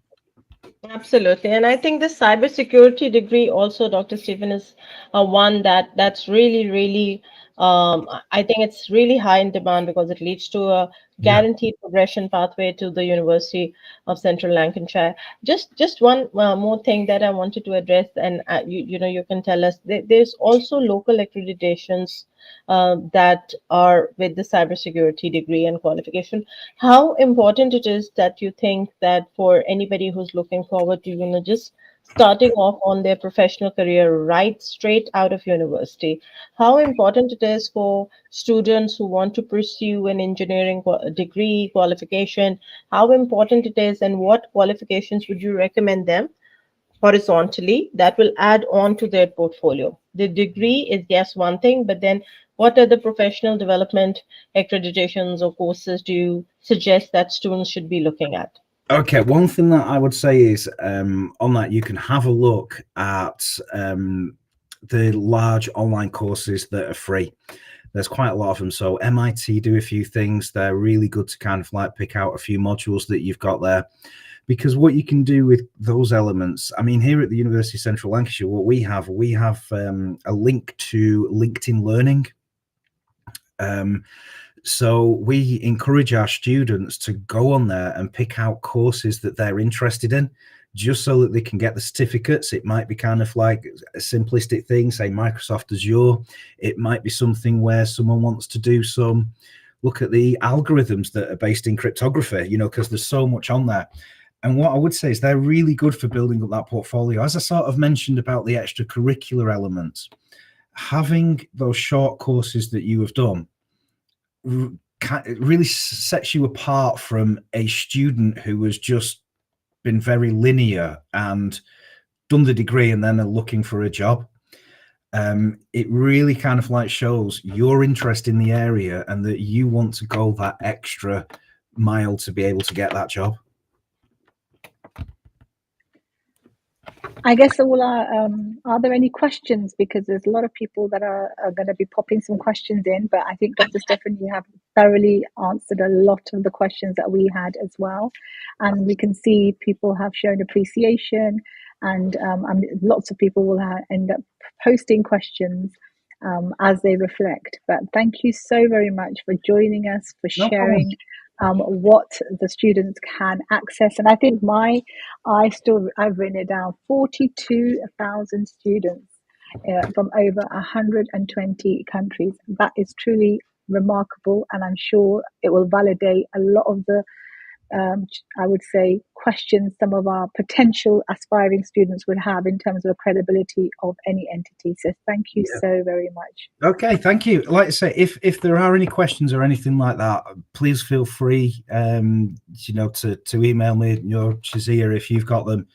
Absolutely. And I think the cybersecurity degree also, Dr. Stephen, is one that's really, really, I think it's really high in demand because it leads to a guaranteed progression pathway to the University of Central Lancashire. Just one more thing that I wanted to address, and you can tell us, there's also local accreditations that are with the cybersecurity degree and qualification. How important it is that you think that for anybody who's looking forward to just starting off on their professional career right straight out of university, how important it is for students who want to pursue an engineering degree qualification, how important it is, and what qualifications would you recommend them horizontally that will add on to their portfolio? The degree is, yes, one thing, but then what are the professional development accreditations or courses do you suggest that students should be looking at? Okay, one thing that I would say is on that, you can have a look at the large online courses that are free. There's quite a lot of them. So MIT do a few things. They're really good to kind of like pick out a few modules that you've got there. Because what you can do with those elements, I mean, here at the University of Central Lancashire, what we have a link to LinkedIn Learning. So we encourage our students to go on there and pick out courses that they're interested in, just so that they can get the certificates. It might be kind of like a simplistic thing, say Microsoft Azure. It might be something where someone wants to do some look at the algorithms that are based in cryptography, because there's so much on there. And what I would say is they're really good for building up that portfolio. As I sort of mentioned about the extracurricular elements, having those short courses that you have done it really sets you apart from a student who has just been very linear and done the degree and then are looking for a job. It really kind of like shows your interest in the area and that you want to go that extra mile to be able to get that job. I guess are there any questions? Because there's a lot of people that are going to be popping some questions in, but I think Dr. Stephen, you have thoroughly answered a lot of the questions that we had as well. And we can see people have shown appreciation, and lots of people will end up posting questions as they reflect. But thank you so very much for joining us, for sharing what the students can access. And I think I've written it down, 42,000 students from over 120 countries. That is truly remarkable, and I'm sure it will validate a lot of the I would say questions some of our potential aspiring students would have in terms of credibility of any entity. So thank you so very much. Okay, thank you. Like I say, if there are any questions or anything like that, please feel free to email me, Shazia, if you've got them.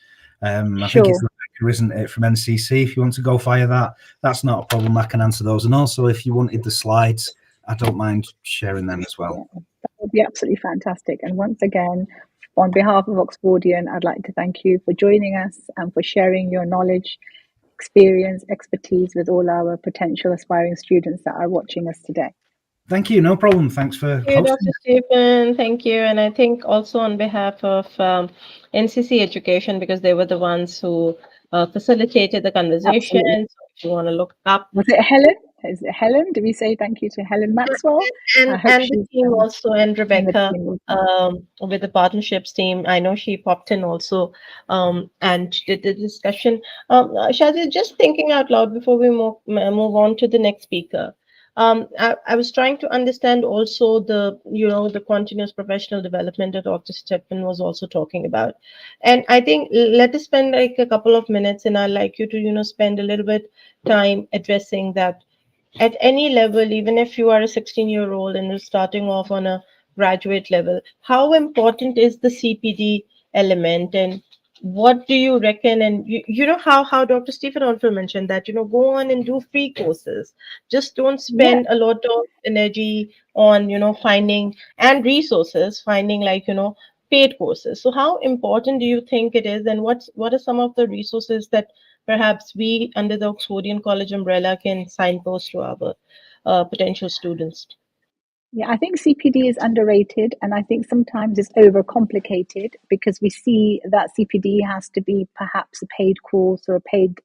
I think it's Rebecca, isn't it, from NCC? If you want to go via that, that's not a problem. I can answer those. And also, if you wanted the slides, I don't mind sharing them as well. Yeah, that would be absolutely fantastic. And once again, on behalf of Oxfordian, I'd like to thank you for joining us and for sharing your knowledge, experience, expertise with all our potential aspiring students that are watching us today. Thank you. No problem. Thanks for Thank you, hosting. Dr. Stephen. Thank you. And I think also on behalf of NCC Education, because they were the ones who facilitated the conversation. Absolutely. So if you want to look up. Was it Helen? Is it Helen? Did we say thank you to Helen Maxwell? I hope And the she's team also, and in the Rebecca team with me. with the partnerships team. I know she popped in also and did the discussion. Shazia, just thinking out loud before we move on to the next speaker. I was trying to understand also the continuous professional development that Dr. Stephen was also talking about. And I think let us spend like a couple of minutes, and I'd like you to, spend a little bit time addressing that at any level, even if you are a 16-year-old and you're starting off on a graduate level, how important is the CPD element, and what do you reckon? And you know how Dr. Stephen also mentioned that, go on and do free courses. Just don't Yeah, spend a lot of energy on, finding and resources, finding like, paid courses. So how important do you think it is, and what are some of the resources that perhaps we, under the Oxfordian College umbrella, can signpost to our potential students? yeah, I think CPD is underrated, and I think sometimes it's overcomplicated because we see that CPD has to be perhaps a paid course or a paid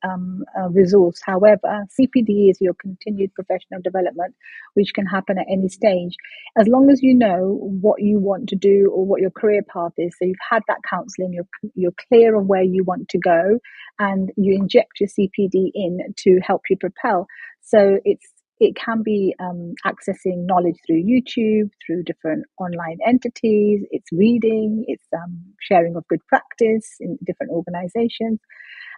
resource. However, CPD is your continued professional development, which can happen at any stage. As long as you know what you want to do or what your career path is, so you've had that counselling, you're clear of where you want to go, and you inject your CPD in to help you propel. So it can be accessing knowledge through YouTube, through different online entities. It's reading, it's sharing of good practice in different organizations.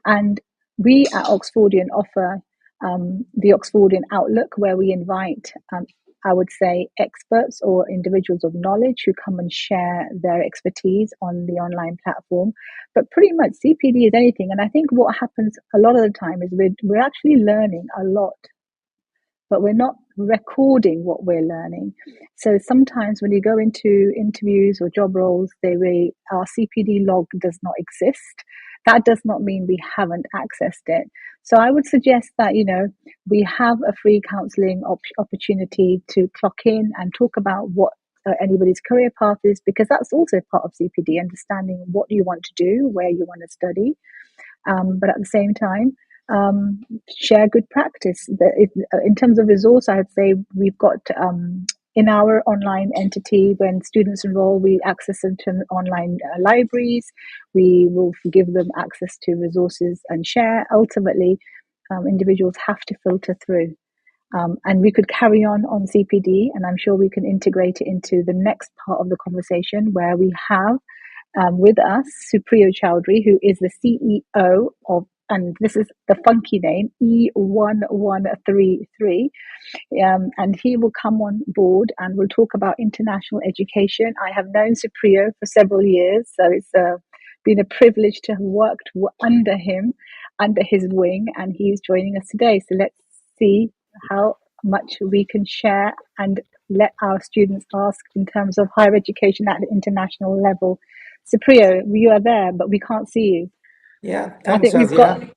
And we at Oxfordian offer the Oxfordian Outlook, where we invite, I would say, experts or individuals of knowledge who come and share their expertise on the online platform. But pretty much CPD is anything. And I think what happens a lot of the time is we're actually learning a lot, but we're not recording what we're learning. So sometimes when you go into interviews or job roles, our CPD log does not exist. That does not mean we haven't accessed it. So I would suggest that, we have a free counseling opportunity to clock in and talk about what anybody's career path is, because that's also part of CPD, understanding what you want to do, where you want to study. But at the same time, share good practice. In terms of resource, I would say we've got in our online entity, when students enroll, we access them to online libraries. We will give them access to resources and share. Ultimately, individuals have to filter through. And we could carry on CPD, and I'm sure we can integrate it into the next part of the conversation, where we have with us Supriyo Chowdhury, who is the CEO of, and this is the funky name, E1133. And he will come on board and we'll talk about international education. I have known Supriyo for several years, so it's been a privilege to have worked under him, under his wing, and he's joining us today. So let's see how much we can share and let our students ask in terms of higher education at the international level. Supriyo, you are there, but we can't see you. Yeah, I thanks, think we've got. Shazia.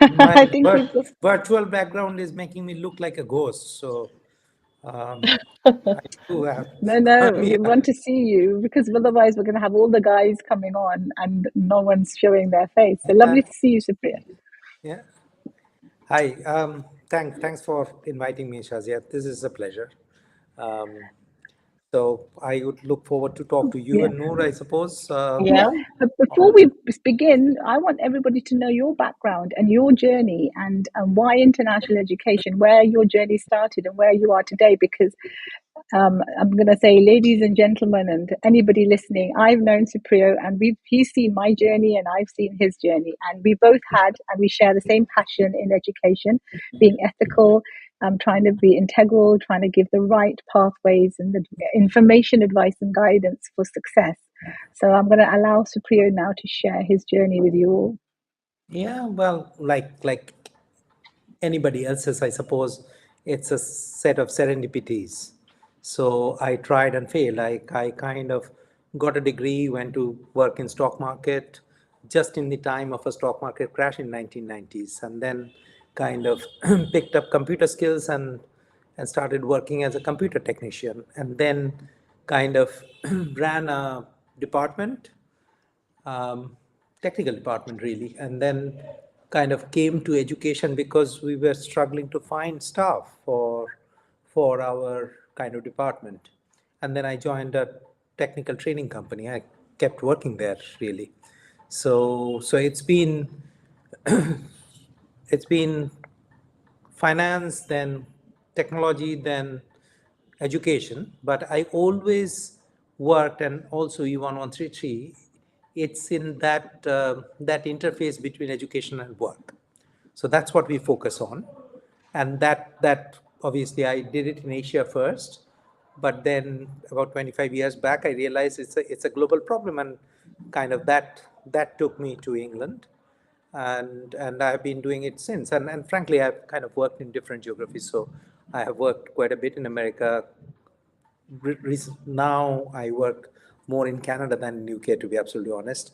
I My think we've got. virtual background is making me look like a ghost. So I do have. No, we Yeah, want to see you, because otherwise we're going to have all the guys coming on and no one's showing their face. So lovely to see you, Supriya. yeah. Hi. Thanks for inviting me, Shazia. This is a pleasure. Um, so I would look forward to talk to you Yeah. and Noor, I suppose. Yeah. Yeah. But before we begin, I want everybody to know your background and your journey, and why international education, where your journey started and where you are today, because I'm going to say, ladies and gentlemen, and anybody listening, I've known Supriyo, and he's seen my journey and I've seen his journey. And we both had, and we share the same passion in education, being ethical, trying to be integral, trying to give the right pathways and the information, advice, and guidance for success. So I'm going to allow Supriyo now to share his journey with you all. Yeah, well, like anybody else's, I suppose, it's a set of serendipities. So I tried and failed. I kind of got a degree, went to work in stock market just in the time of a stock market crash in 1990s, and then kind of picked up computer skills and and started working as a computer technician, and then kind of ran a department, um, technical department really, and then kind of came to education because we were struggling to find staff for our kind of department. And then I joined a technical training company. I kept working there really. So it's been finance, then technology, then education. But I always worked, and also E1133, it's in that interface between education and work. So that's what we focus on. And that obviously I did it in Asia first, but then about 25 years back, I realized it's a global problem, and kind of that took me to England, and I've been doing it since. And frankly, I've kind of worked in different geographies. So I have worked quite a bit in America. Now I work more in Canada than in UK, to be absolutely honest.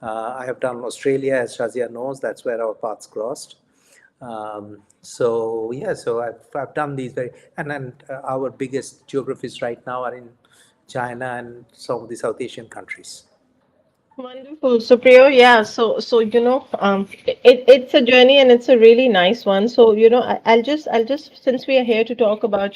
I have done Australia, as Shazia knows. That's where our paths crossed. So yeah, so I've done these and our biggest geographies right now are in China and some of the South Asian countries. Wonderful. So, Priyo, yeah, so it's a journey and it's a really nice one. So, I'll just since we are here to talk about,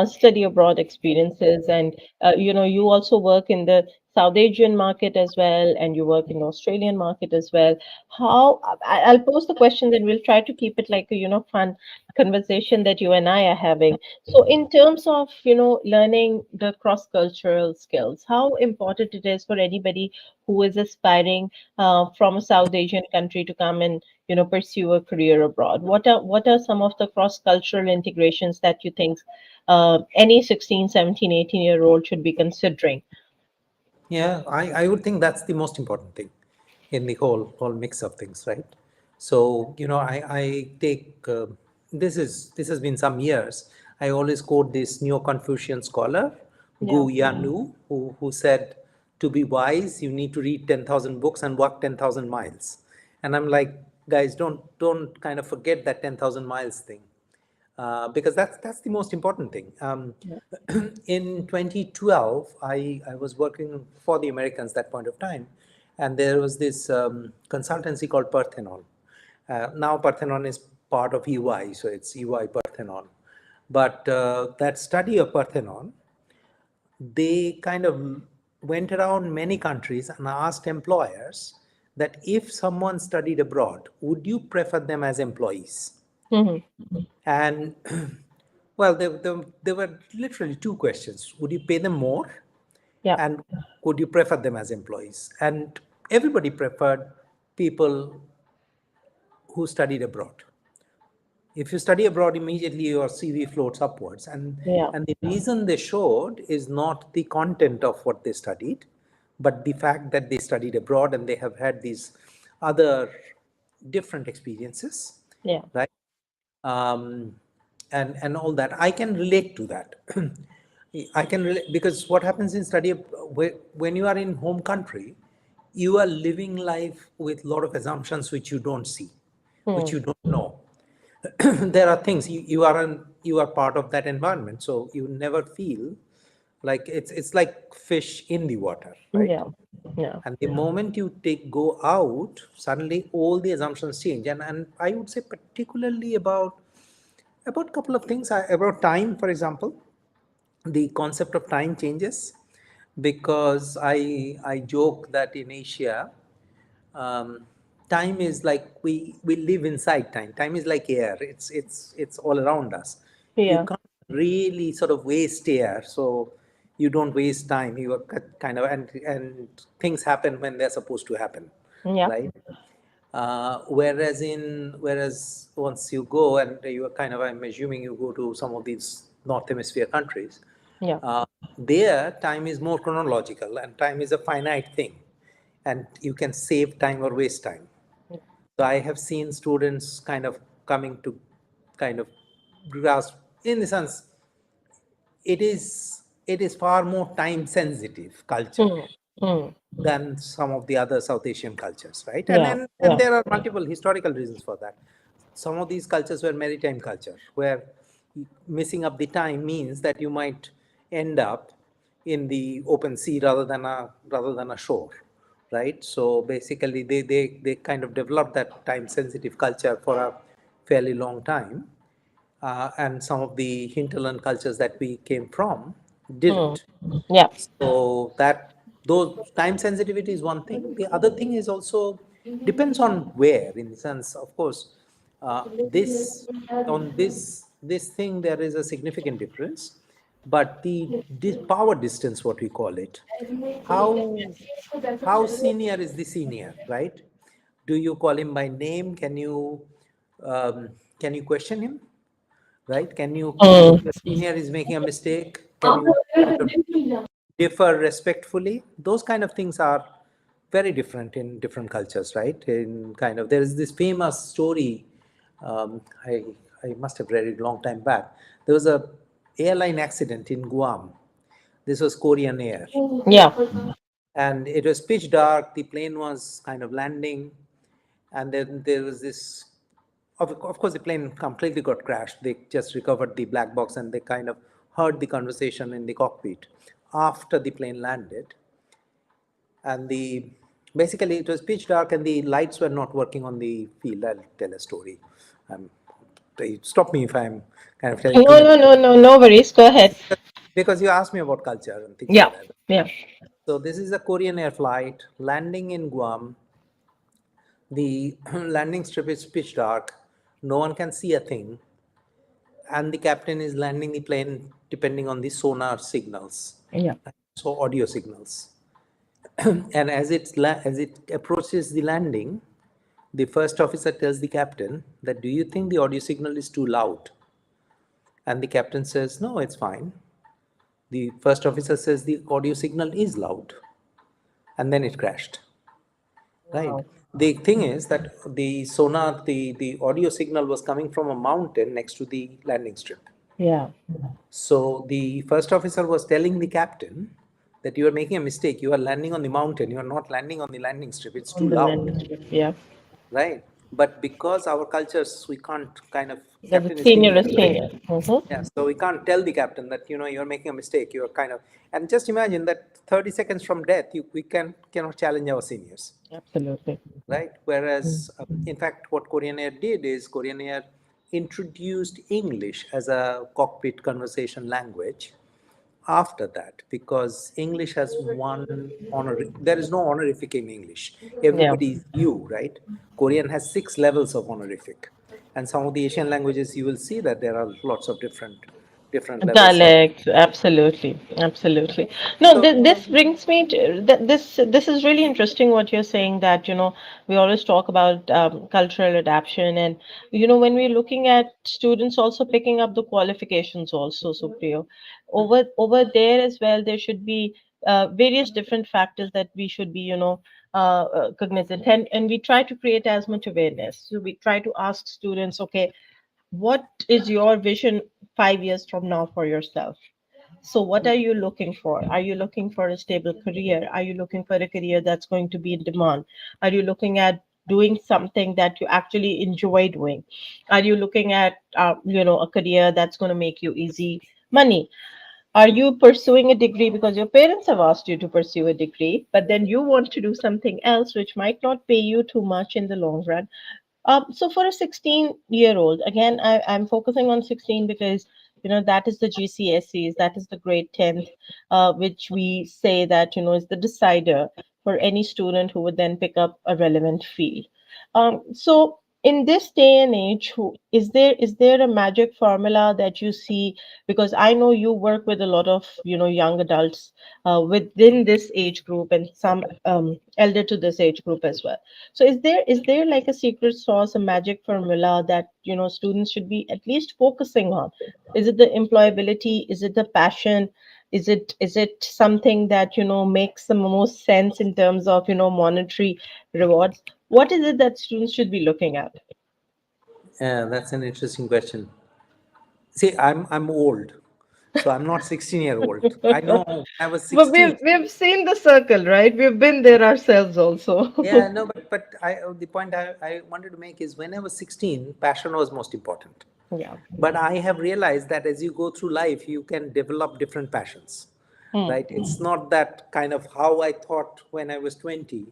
study abroad experiences, and you also work in the South Asian market as well, and you work in the Australian market as well. I'll pose the question, then we'll try to keep it like a, fun conversation that you and I are having. So, in terms of, learning the cross-cultural skills, how important it is for anybody who is aspiring from a South Asian country to come and pursue a career abroad? What are some of the cross-cultural integrations that you think any 16, 17, 18-year-old should be considering? Yeah, I would think that's the most important thing in the whole mix of things, right? So I take this has been some years. I always quote this Neo-Confucian scholar Yeah, Gu Yanu, who said, "To be wise, you need to read 10,000 books and walk 10,000 miles." And I'm like, guys, don't kind of forget that 10,000 miles thing, because that's the most important thing. yeah, In 2012, I was working for the Americans that point of time, and there was this consultancy called Parthenon. Now Parthenon is part of EY, so it's EY Parthenon. But that study of Parthenon, they kind of went around many countries and asked employers that if someone studied abroad, would you prefer them as employees? hmm, And well, there were literally two questions. Would you pay them more? yeah, And would you prefer them as employees? And everybody preferred people who studied abroad. If you study abroad, immediately your CV floats upwards. yeah, And the reason they showed is not the content of what they studied, but the fact that they studied abroad and they have had these other different experiences, yeah, right? um, and all that. I can relate to that. I can relate because what happens in study when you are in home country, you are living life with a lot of assumptions which you don't see, which hmm, you don't know. There are things you are part of that environment, so you never feel like it's like fish in the water, right? yeah, yeah, And the moment you go out, suddenly all the assumptions change. And I would say particularly about a couple of things. About time, for example, the concept of time changes, because I joke that in Asia, um, time is like we live inside time. Time is like air. It's all around us. You yeah, can't really sort of waste air, so you don't waste time. You are kind of and things happen when they're supposed to happen, yeah, right? Whereas once you go and you are kind of, I'm assuming you go to some of these North Hemisphere countries, yeah, uh, there time is more chronological and time is a finite thing, and you can save time or waste time. So I have seen students kind of coming to kind of grasp, in the sense, it is far more time sensitive culture hmm, hmm, than some of the other South Asian cultures, right? And yeah, and, and yeah, there are multiple historical reasons for that. Some of these cultures were maritime culture, where messing up the time means that you might end up in the open sea rather than a shore, right? So basically, they kind of developed that time sensitive culture for a fairly long time, and some of the hinterland cultures that we came from Hmm. didn't. Yeah. So that those time sensitivity is one thing. The other thing is also depends on where, in the sense, of course, this on this thing there is a significant difference, but the power distance, what we call it, how how senior is the senior, right? Do you call him by name? Um, can you question him, right? Can you, if Hmm. the senior is making a mistake, can you kind of differ respectfully? Those kind of things are very different in different cultures, right? In kind of, there is this famous story. Um, I I must have read it a long time back. There was a airline accident in Guam. This was Korean Air, Yeah. and it was pitch dark. The plane was kind of landing, and then there was this. Of course, the plane completely got crashed. They just recovered the black box, and they kind of heard the conversation in the cockpit after the plane landed. And the basically it was pitch dark, and the lights were not working on the field. I'll tell a story. Um, Stop me if I'm kind of telling too No, many, no, no, no, no worries. Go ahead. because you asked me about culture and things like Yeah. that. Yeah. So this is a Korean Air flight landing in Guam. The landing strip is pitch dark. No one can see a thing. And the captain is landing the plane depending on the sonar signals, Yeah. so audio signals. And as it approaches the landing, the first officer tells the captain that, do you think the audio signal is too loud? And the captain says, no, it's fine. The first officer says the audio signal is loud, and then it crashed. Right. Wow. The thing is that the sonar, the audio signal was coming from a mountain next to the landing strip. Yeah. So the first officer was telling the captain that you are making a mistake. You are landing on the mountain. You are not landing on the landing strip. It's too On the loud, landing strip. Yeah. right? But because our cultures, we can't kind of, Because captain it's is senior senior, is right? senior. Mm-hmm. Yeah, so we can't tell the captain that, you're making a mistake. You're kind of, and just imagine that 30 seconds from death, we cannot challenge our seniors, Absolutely. right? Whereas, in fact, what Korean Air did is Korean Air introduced English as a cockpit conversation language after that, because English has one honor. There is no honorific in English. Yeah. Everybody is you, right? Korean has 6 levels of honorific, and some of the Asian languages you will see that there are lots of different levels of. Dialects, absolutely, absolutely. No, So this brings me to this is really interesting what you're saying that, we always talk about cultural adaptation and, when we're looking at students also picking up the qualifications also, Supriyo, over there as well, there should be various different factors that we should be, cognizant and we try to create as much awareness. So we try to ask students, okay, what is your vision 5 years from now for yourself? So, what are you looking for? Are you looking for a stable career? Are you looking for a career that's going to be in demand? Are you looking at doing something that you actually enjoy doing? Are you looking at, a career that's going to make you easy money? Are you pursuing a degree because your parents have asked you to pursue a degree, but then you want to do something else which might not pay you too much in the long run? So for a 16-year-old, again, I'm focusing on 16 because that is the GCSEs, that is the grade 10th, which we say that is the decider for any student who would then pick up a relevant field. So in this day and age, is there a magic formula that you see? Because I know you work with a lot of young adults within this age group and some elder to this age group as well. So is there like a secret sauce, a magic formula that students should be at least focusing on? Is it the employability? Is it the passion? Is it something that makes the most sense in terms of monetary rewards? What is it that students should be looking at? yeah, that's an interesting question. See, I'm old, So I'm not 16-year-old. I know when I was But 16. we've seen the circle, right? We've been there ourselves also. Yeah, no, but the point I wanted to make is when I was 16, passion was most important. Yeah. But I have realized that as you go through life, you can develop different passions, Hmm. right? It's not that kind of how I thought when I was 20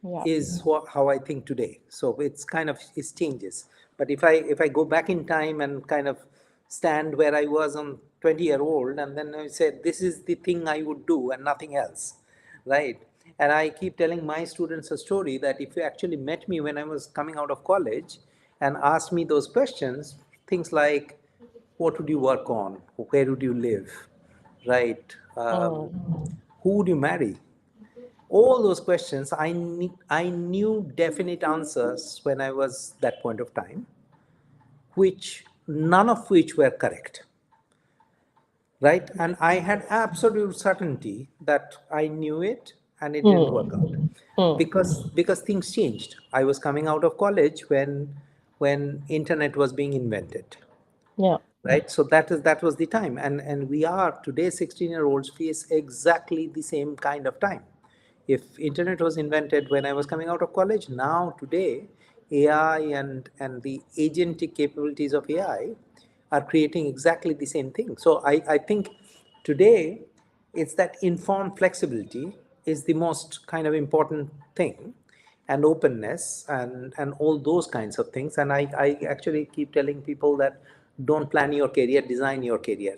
Yeah. is how I think today. So it's kind of, it changes. But if I go back in time and kind of stand where I was on 20-year-old, and then I said, this is the thing I would do and nothing else, right? And I keep telling my students a story that if you actually met me when I was coming out of college and asked me those questions, things like, what would you work on? Where would you live? Right? Hmm. Who would you marry? All those questions, I knew definite answers when I was that point of time, which none of which were correct, right? And I had absolute certainty that I knew it, and it didn't work out Hmm. Hmm. because things changed. I was coming out of college when internet was being invented, Yeah. right? So that was the time, and we are today 16-year-olds face exactly the same kind of time. If internet was invented when I was coming out of college, now today AI and the agentic capabilities of AI are creating exactly the same thing. So I think today it's that informed flexibility is the most kind of important thing, and openness and all those kinds of things. And I actually keep telling people that don't plan your career, design your career.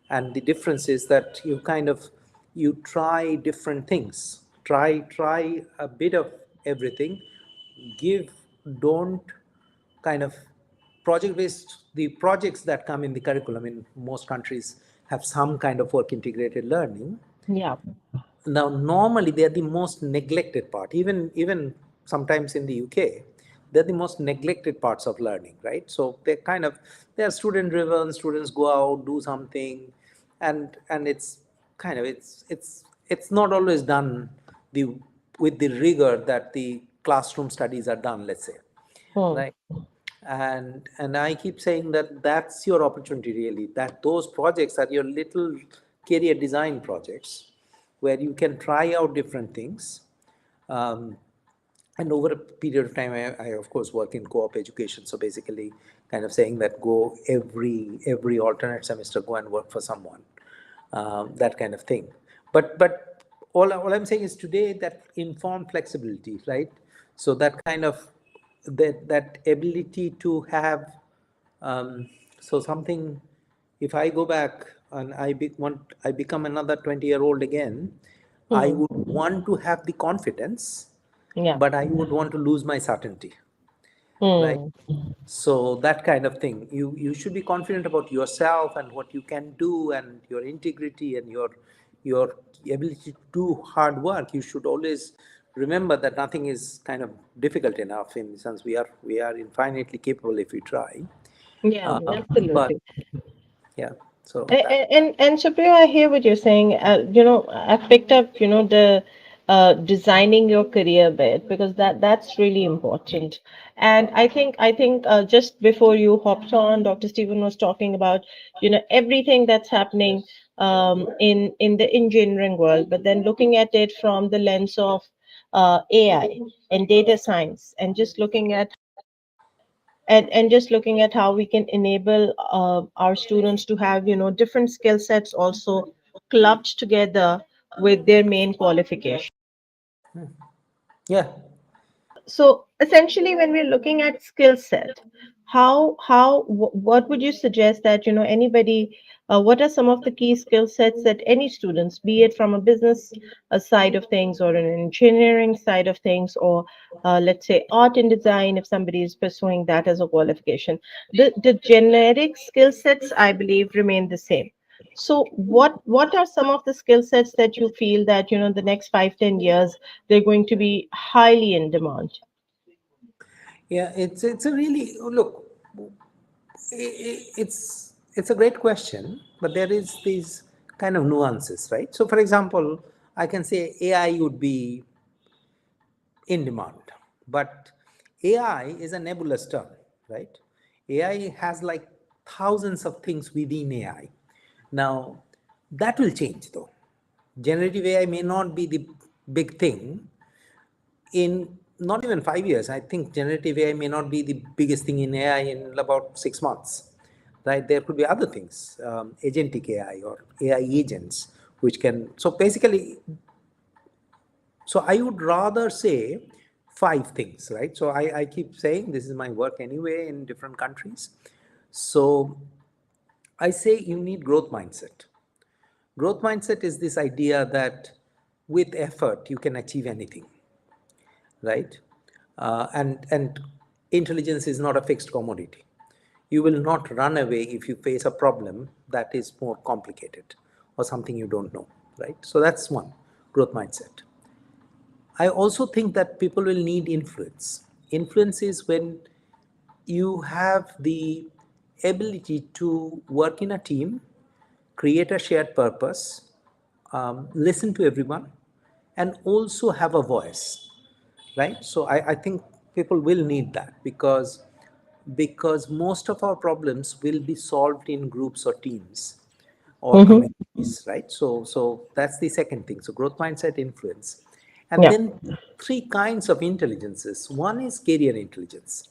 And the difference is that you try different things, try a bit of everything, give, don't kind of project based, the projects that come in the curriculum in most countries have some kind of work integrated learning. Yeah. Now, normally they are the most neglected part. Even sometimes in the UK, they're the most neglected parts of learning, right? So they're student driven. Students go out, do something, and it's kind of it's not always done the with the rigor that the classroom studies are done. Let's say, Hmm. right? And I keep saying that that's your opportunity, really, that those projects are your little career design projects where you can try out different things. um, and over a period of time, I of course work in co-op education, so basically kind of saying that go every alternate semester, go and work for someone, that kind of thing. But all I'm saying is today that informed flexibility, right? So that kind of that ability to have, um, so something, if I go back and I become another 20-year-old again, I Hmm. would want to have the confidence, Yeah. but I would want to lose my certainty, right? Hmm. So that kind of thing. You should be confident about yourself and what you can do and your integrity and your ability to do hard work. You should always remember that nothing is kind of difficult enough, in the sense we are infinitely capable if we try. Yeah, But absolutely. yeah, so A- that. and Supriya, I hear what you're saying. I've picked up, the designing your career bit, because that's really important. And I think just before you hopped on, Dr. Stephen was talking about, everything that's happening in the engineering world, but then looking at it from the lens of AI and data science, and just looking at how we can enable our students to have different skill sets also clubbed together with their main qualification. Yeah. So essentially, when we're looking at skill set, what would you suggest that anybody, what are some of the key skill sets that any students, be it from a business side of things or an engineering side of things, or let's say art and design, if somebody is pursuing that as a qualification, the generic skill sets, I believe, remain the same. So what are some of the skill sets that you feel that the next 5-10 years they're going to be highly in demand? Yeah, it's a really, look, it's a great question, but there is these kind of nuances, right? So for example, I can say AI would be in demand, but AI is a nebulous term, right? AI has like thousands of things within AI. Now, that will change though. Generative AI may not be the big thing in not even 5 years. I think generative AI may not be the biggest thing in AI in about 6 months, right? There could be other things, agentic AI or AI agents, which can. So basically, so I would rather say five things, right? So I keep saying this is my work anyway in different countries. So I say you need growth mindset. Growth mindset is this idea that with effort you can achieve anything, right? And intelligence is not a fixed commodity. You will not run away if you face a problem that is more complicated or something you don't know, right? So that's one, growth mindset. I also think that people will need influence. Influence is when you have the ability to work in a team, create a shared purpose, listen to everyone, and also have a voice, right? So I think people will need that because most of our problems will be solved in groups or teams or Mm-hmm. communities, right? So that's the second thing. So growth mindset, influence, and Yeah. then three kinds of intelligences. One is career intelligence.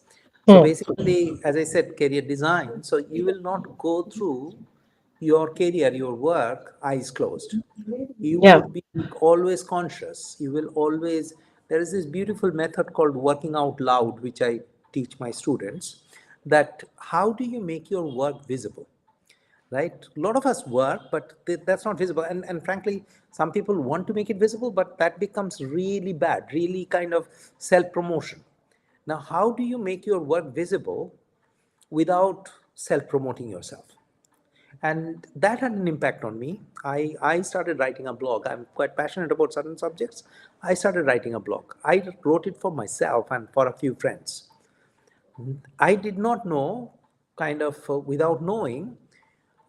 So Mm. basically, as I said, career design. So you will not go through your career, your work, eyes closed. You Yeah. would be always conscious. You will always. There is this beautiful method called working out loud, which I teach my students. That how do you make your work visible? Right? A lot of us work, but that's not visible. And frankly, some people want to make it visible, but that becomes really bad, really kind of self promotion. Now, how do you make your work visible without self promoting yourself? And that had an impact on me. I started writing a blog. I'm quite passionate about certain subjects. I started writing a blog. I wrote it for myself and for a few friends. I did not know, kind of without knowing,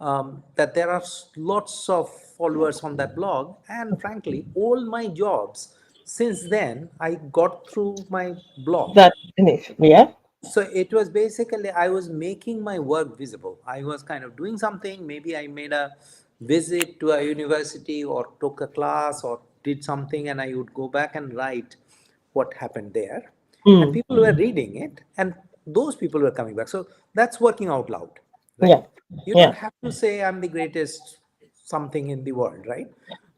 that there are lots of followers on that blog. And frankly, all my jobs since then, I got through my blog. That finish. Yeah. So it was basically, I was making my work visible. I was kind of doing something. Maybe I made a visit to a university or took a class or did something, and I would go back and write what happened there. And Mm. people were reading it, and those people were coming back. So that's working out loud, right? Yeah. You Yeah. don't have to say I'm the greatest something in the world, right?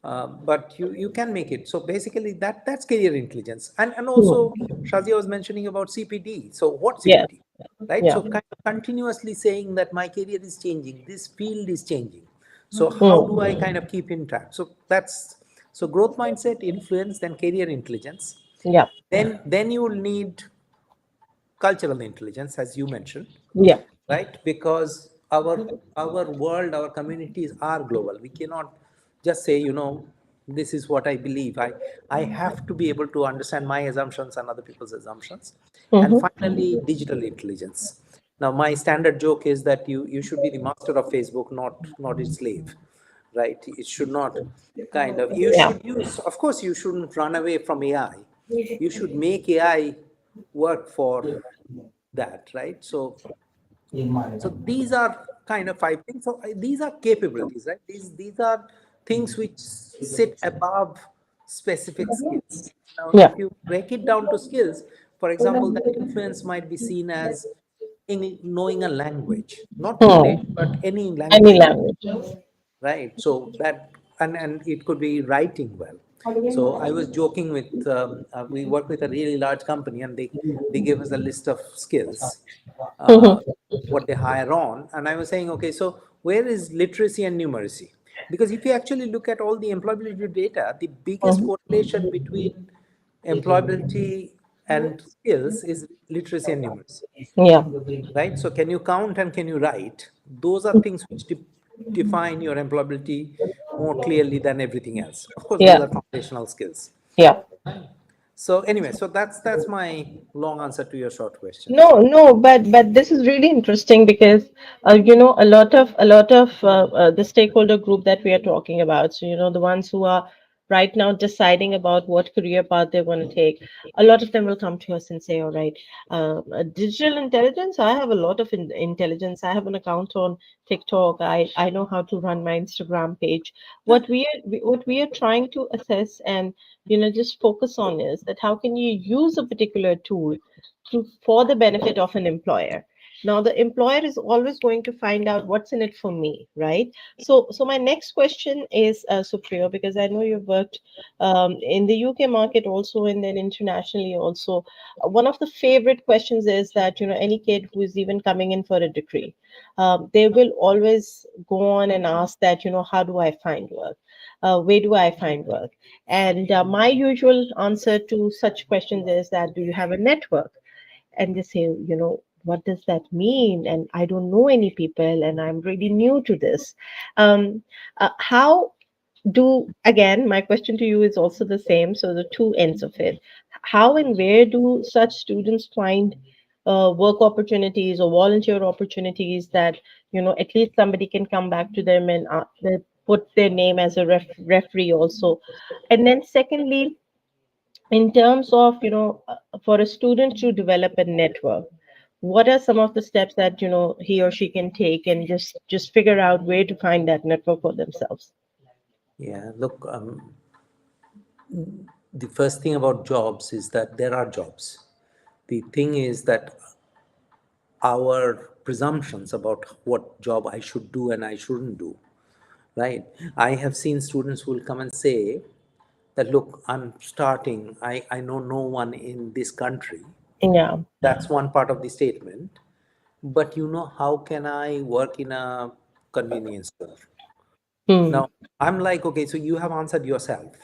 But you can make it. So basically, that's career intelligence. And also, Mm. Shazia was mentioning about CPD. So what Yeah. CPD, right? Yeah. So kind of continuously saying that my career is changing, this field is changing. So how do I Mm. kind of keep in track? So that's so growth mindset, influence, then career intelligence. Yeah. Then you will need cultural intelligence, as you mentioned, Yeah. right? Because our world, our communities are global. We cannot just say, this is what I believe. I have to be able to understand my assumptions and other people's assumptions. And Mm-hmm. finally, digital intelligence. Now, my standard joke is that you should be the master of Facebook, not its slave, right? It should not kind of, you Yeah. should use, of course, you shouldn't run away from AI. You should make AI work for that, right? So these are kind of five things. So these are capabilities, right? These are things which sit above specific skills. Now, Yeah. if you break it down to skills, for example, that influence might be seen as knowing a language, not English, Hmm. but any Any language, language. right? So that and it could be writing well. So I was joking with we work with a really large company, and they gave us a list of skills, uh, Mm-hmm. what they hire on, and I was saying, okay, so where is literacy and numeracy? Because if you actually look at all the employability data, the biggest correlation between employability and skills is literacy and numeracy, Yeah. right? So can you count and can you write? Those are things which define your employability more clearly than everything else. Of course, those Yeah. are foundational skills. Yeah. So anyway, so that's my long answer to your short questions. No, no, but this is really interesting because a lot of the stakeholder group that we are talking about. So the ones who are right now deciding about what career path they want to take, a lot of them will come to us and say, all right, digital intelligence, I have a lot of intelligence. I have an account on TikTok. I know how to run my Instagram page. What we are trying to assess and just focus on is that how can you use a particular tool for the benefit of an employer. Now the employer is always going to find out what's in it for me, right? So my next question is, Supriya, because I know you've worked in the UK market also, and then internationally also. One of the favorite questions is that any kid who is even coming in for a degree, they will always go on and ask that how do I find work, where do I find work? And my usual answer to such questions is that, do you have a network? And they say, what does that mean? And I don't know any people, and I'm really new to this. How again, my question to you is also the same. So the two ends of it. How and where do such students find work opportunities or volunteer opportunities that, at least somebody can come back to them and they put their name as a referee also? And then secondly, in terms of for a student to develop a network, what are some of the steps that he or she can take and just figure out where to find that network for themselves? Yeah, look, the first thing about jobs is that there are jobs. The thing is that our presumptions about what job I should do and I shouldn't do, right? I have seen students who will come and say that, look, I'm starting, I know no one in this country. Yeah. That's one part of the statement. But how can I work in a convenience store? Hmm. Now, I'm like, okay, so you have answered yourself.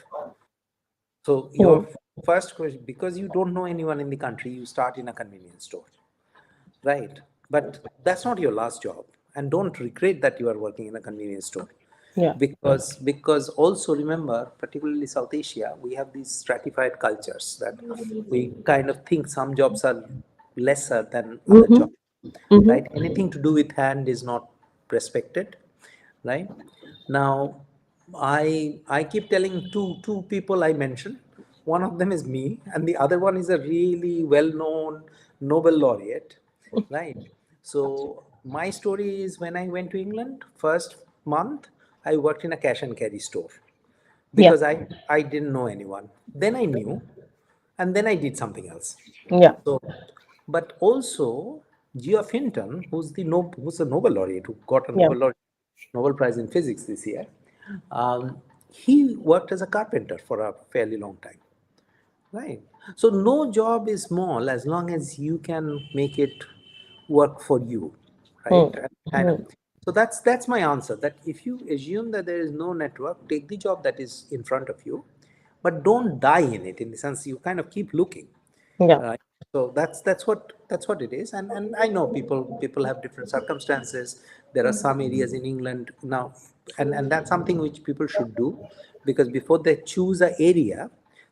So Hmm. your first question, because you don't know anyone in the country, you start in a convenience store, right? But that's not your last job, and don't regret that you are working in a convenience store, Yeah. because also remember, particularly South Asia, we have these stratified cultures that we kind of think some jobs are lesser than other Mm-hmm. jobs, Mm-hmm. right? Anything to do with hand is not respected, right? Now, I keep telling two people I mentioned. One of them is me, and the other one is a really well-known Nobel laureate, right? So my story is, when I went to England, first month I worked in a cash and carry store Yeah. because I didn't know anyone. Then I knew, and then I did something else. Yeah. So, but also Geoff Hinton, who's a Nobel laureate, who got a Yeah. Nobel Prize in Physics this year, he worked as a carpenter for a fairly long time, right? So no job is small as long as you can make it work for you, right? Hmm. And kind of. Hmm. So that's my answer. That if you assume that there is no network, take the job that is in front of you, but don't die in it. In the sense, you kind of keep looking, Yeah. right? So that's what it is. And I know people have different circumstances. There are some areas in England now, and that's something which people should do, because before they choose an area,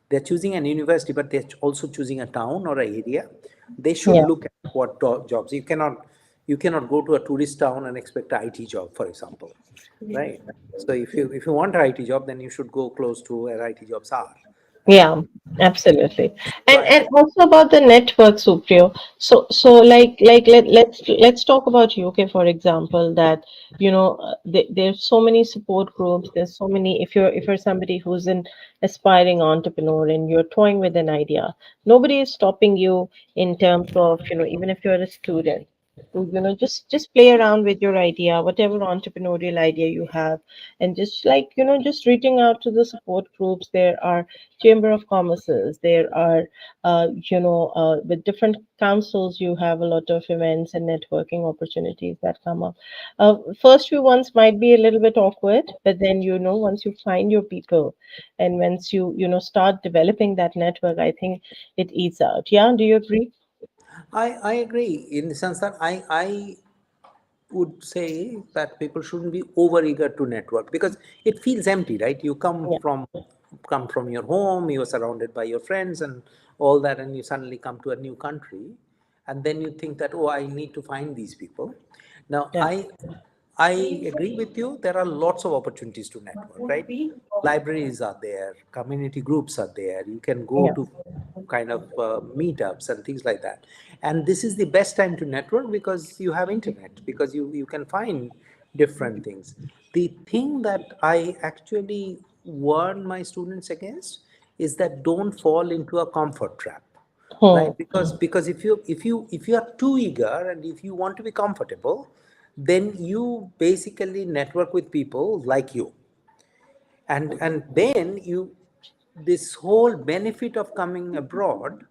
they're choosing an university, but they're also choosing a town or an area. They should Yeah. look at what jobs. You cannot go to a tourist town and expect an IT job, for example, right? So if you want an IT job, then you should go close to where IT jobs are, right? Yeah, absolutely. So And also about the network, Supriyo. So like let's talk about UK, for example, that there's so many support groups, there's so many, if you're somebody who's an aspiring entrepreneur and you're toying with an idea, nobody is stopping you in terms of, even if you're a student, to, just play around with your idea, whatever entrepreneurial idea you have, and just like, just reaching out to the support groups. There are chamber of commerces, there are with different councils, you have a lot of events and networking opportunities that come up. First few ones might be a little bit awkward, but then, once you find your people and once start developing that network, I think it eats out. Yeah, do you agree? I agree in the sense that I would say that people shouldn't be over eager to network, because it feels empty, right? You Yeah. come from your home, you're surrounded by your friends and all that, and you suddenly come to a new country, and then you think that, oh, I need to find these people. Now, Yeah. I agree with you. There are lots of opportunities to network, right? Libraries are there, community groups are there. You can go Yeah. to kind of meetups and things like that. And this is the best time to network because you have internet, because you can find different things. The thing that I actually warn my students against is that don't fall into a comfort trap, Hmm. right? Because if you are too eager and if you want to be comfortable, then you basically network with people like you, and then you, this whole benefit of coming abroad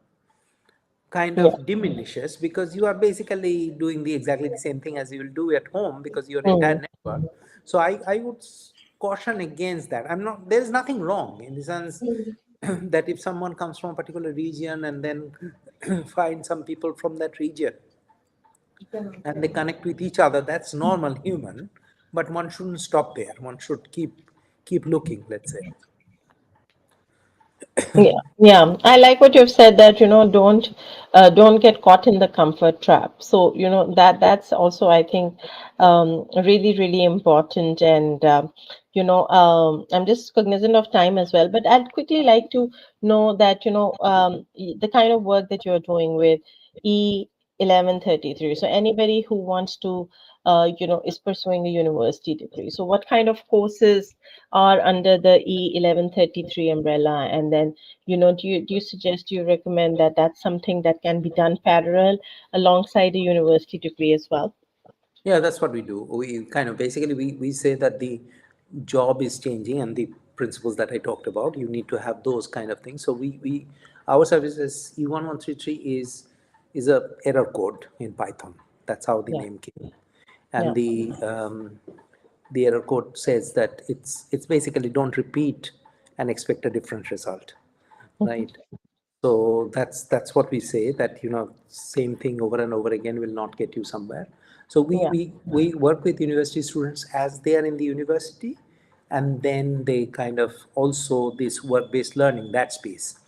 kind Yeah. of diminishes because you are basically doing the exactly the same thing as you will do at home because your entire Hmm. network. So I would caution against that. I'm not, there is nothing wrong in the sense that if someone comes from a particular region and then find some people from that region and they connect with each other, that's normal human, but one shouldn't stop there. One should keep looking, let's say. Yeah, yeah. I like what you've said that, don't get caught in the comfort trap. So, that's also, I think, really, really important. And, I'm just cognizant of time as well, but I'd quickly like to know that, the kind of work that you're doing with E1133. So anybody who wants to, is pursuing a university degree. So what kind of courses are under the E1133 umbrella? And then, do you suggest, do you recommend that that's something that can be done parallel alongside a university degree as well? Yeah, that's what we do. We kind of basically we say that the job is changing and the principles that I talked about, you need to have those kind of things. So we our services E1133 is a error code in Python. That's how the Yeah, name came. yeah. And the error code says that it's basically don't repeat and expect a different result, Mhm. right? So that's what we say, that same thing over and over again will not get you somewhere. So we Yeah. we we work with university students as they are in the university, and then they kind of also this work-based learning, that space,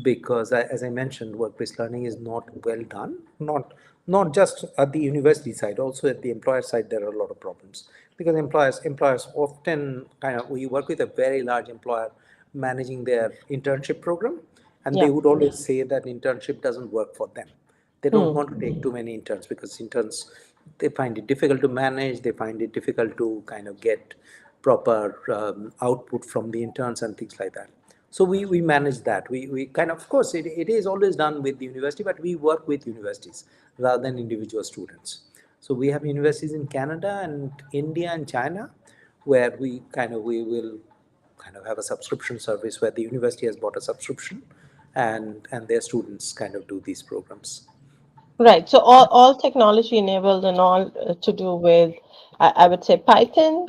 because as I mentioned, work-based learning is not well done, not just at the university side, also at the employer side there are a lot of problems, because employers often kind of, we work with a very large employer managing their internship program, and they Yeah. would always say that internship doesn't work for them. They don't Hmm. want to take too many interns because interns, they find it difficult to manage, they find it difficult to kind of get proper output from the interns and things like that. So we manage that. We kind of course, it is always done with the university, but we work with universities rather than individual students. So we have universities in Canada and India and China where we will kind of have a subscription service where the university has bought a subscription, and their students kind of do these programs. Right. So all technology enabled and all to do with, I would say, Python.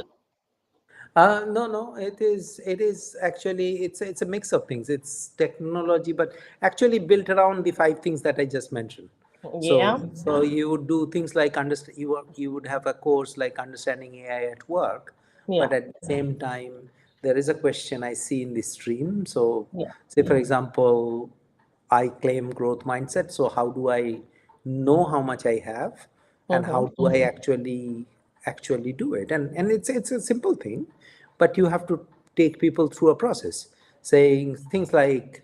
No, no, it is actually it's a mix of things. It's technology, but actually built around the five things that I just mentioned. Yeah. So you would do things like you would have a course like understanding AI at work, Yeah. but at the same time there is a question I see in the stream. So Yeah. say for example, I claim growth mindset. So how do I know how much I have, and Mm-hmm. how do I actually do it? And it's a simple thing, but you have to take people through a process, saying things like,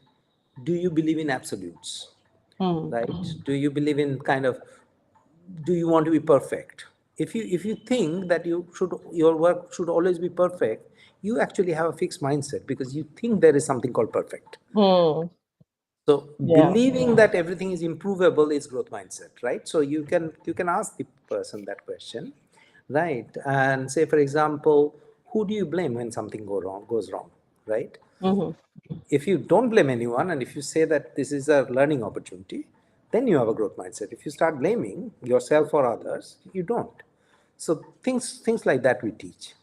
do you believe in absolutes, Mm. right? Do you believe in kind of, do you want to be perfect? If you think that your work should always be perfect, you actually have a fixed mindset because you think there is something called perfect. Hmm. So Yeah. believing that everything is improvable is growth mindset, right? So you can ask the person that question, right? And say, for example, who do you blame when something goes wrong, right? Mm-hmm. If you don't blame anyone and if you say that this is a learning opportunity, then you have a growth mindset. If you start blaming yourself or others, you don't. So things like that we teach.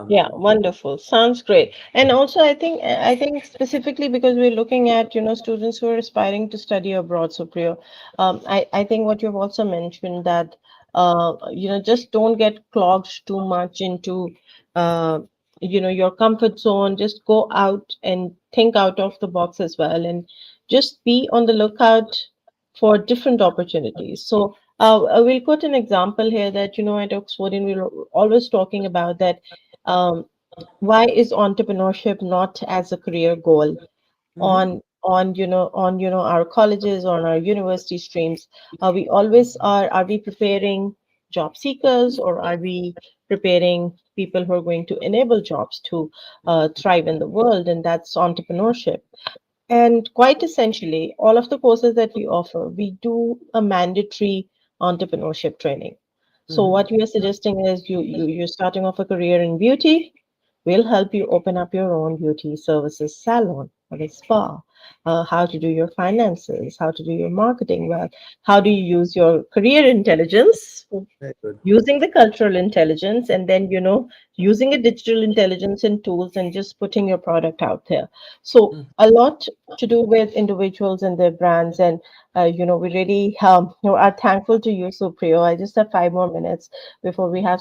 Yeah, Um, wonderful. Sounds great. And also, I think specifically because we're looking at, students who are aspiring to study abroad, Supriya, I think what you've also mentioned that, just don't get clogged too much into, uh, your comfort zone. Just go out and think out of the box as well, and just be on the lookout for different opportunities. So, we'll put an example here that, at Oxford, and we're always talking about that, why is entrepreneurship not as a career goal Mm-hmm. on our colleges or on our university streams? We always are we preparing job seekers, or are we preparing people who are going to enable jobs to thrive in the world? And that's entrepreneurship. And quite essentially, all of the courses that we offer, we do a mandatory entrepreneurship training. So Mm-hmm. what we are suggesting is you're starting off a career in beauty. We'll help you open up your own beauty services salon or a spa. How to do your finances, how to do your marketing well, how do you use your career intelligence Very good. using the cultural intelligence, and then using a digital intelligence and tools and just putting your product out there. So Mm. a lot to do with individuals and their brands. And we really are thankful to you, Supriyo. I just have 5 more minutes before we have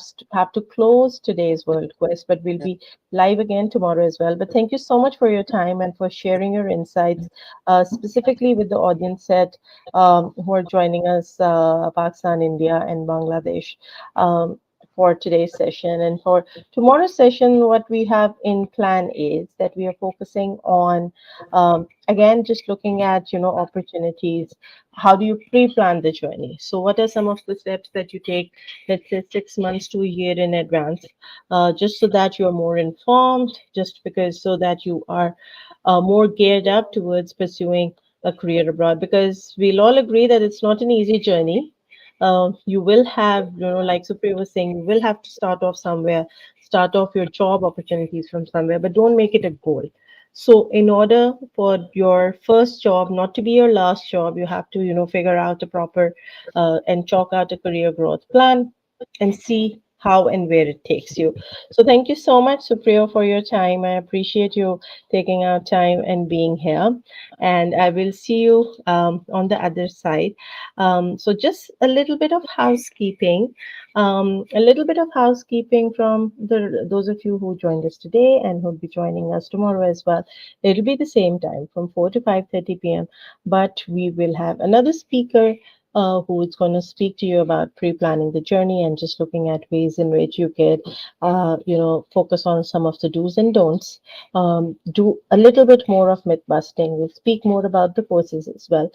to close today's World Quest, but we'll Yeah. be live again tomorrow as well. But thank you so much for your time and for sharing your insights, specifically with the audience set who are joining us, Pakistan, India, and Bangladesh, um, for today's session. And for tomorrow's session, what we have in plan is that we are focusing on, again, just looking at, opportunities. How do you pre-plan the journey? So what are some of the steps that you take, let's say 6 months to a year in advance, just so that you're more informed, just because so that you are more geared up towards pursuing a career abroad? Because we'll all agree that it's not an easy journey. You will have, like Supriya was saying, you will have to start off somewhere, start off your job opportunities from somewhere, but don't make it a goal. So, in order for your first job not to be your last job, you have to, figure out a proper and chalk out a career growth plan and see how and where it takes you. So, thank you so much, Supriya, for your time. I appreciate you taking out time and being here. And I will see you on the other side. So, just a little bit of housekeeping. A little bit of housekeeping from those of you who joined us today and who'll be joining us tomorrow as well. It'll be the same time from 4 to 5:30 p.m. But we will have another speaker who is going to speak to you about pre-planning the journey and just looking at ways in which you could, focus on some of the do's and don'ts. Do a little bit more of myth busting. We'll speak more about the courses as well.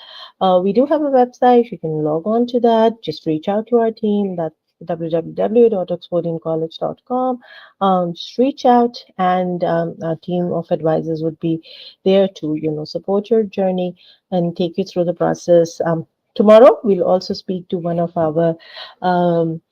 We do have a website. You can log on to that. Just reach out to our team. That's www.oxfordiancollege.com. Just reach out, and our team of advisors would be there to, support your journey and take you through the process. Tomorrow, we'll also speak to one of our um,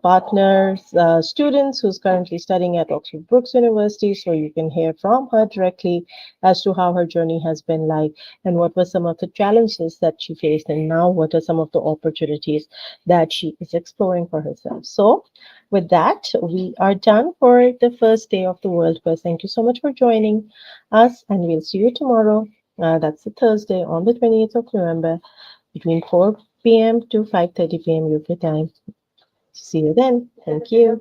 partners, students who's currently studying at Oxford Brookes University. So you can hear from her directly as to how her journey has been like and what were some of the challenges that she faced, and now what are some of the opportunities that she is exploring for herself. So, with that, we are done for the first day of the World Quest. Thank you so much for joining us, and we'll see you tomorrow. That's a Thursday on the 20th of November between 4 p.m. to 5:30 p.m. UK time. See you then. Thank you.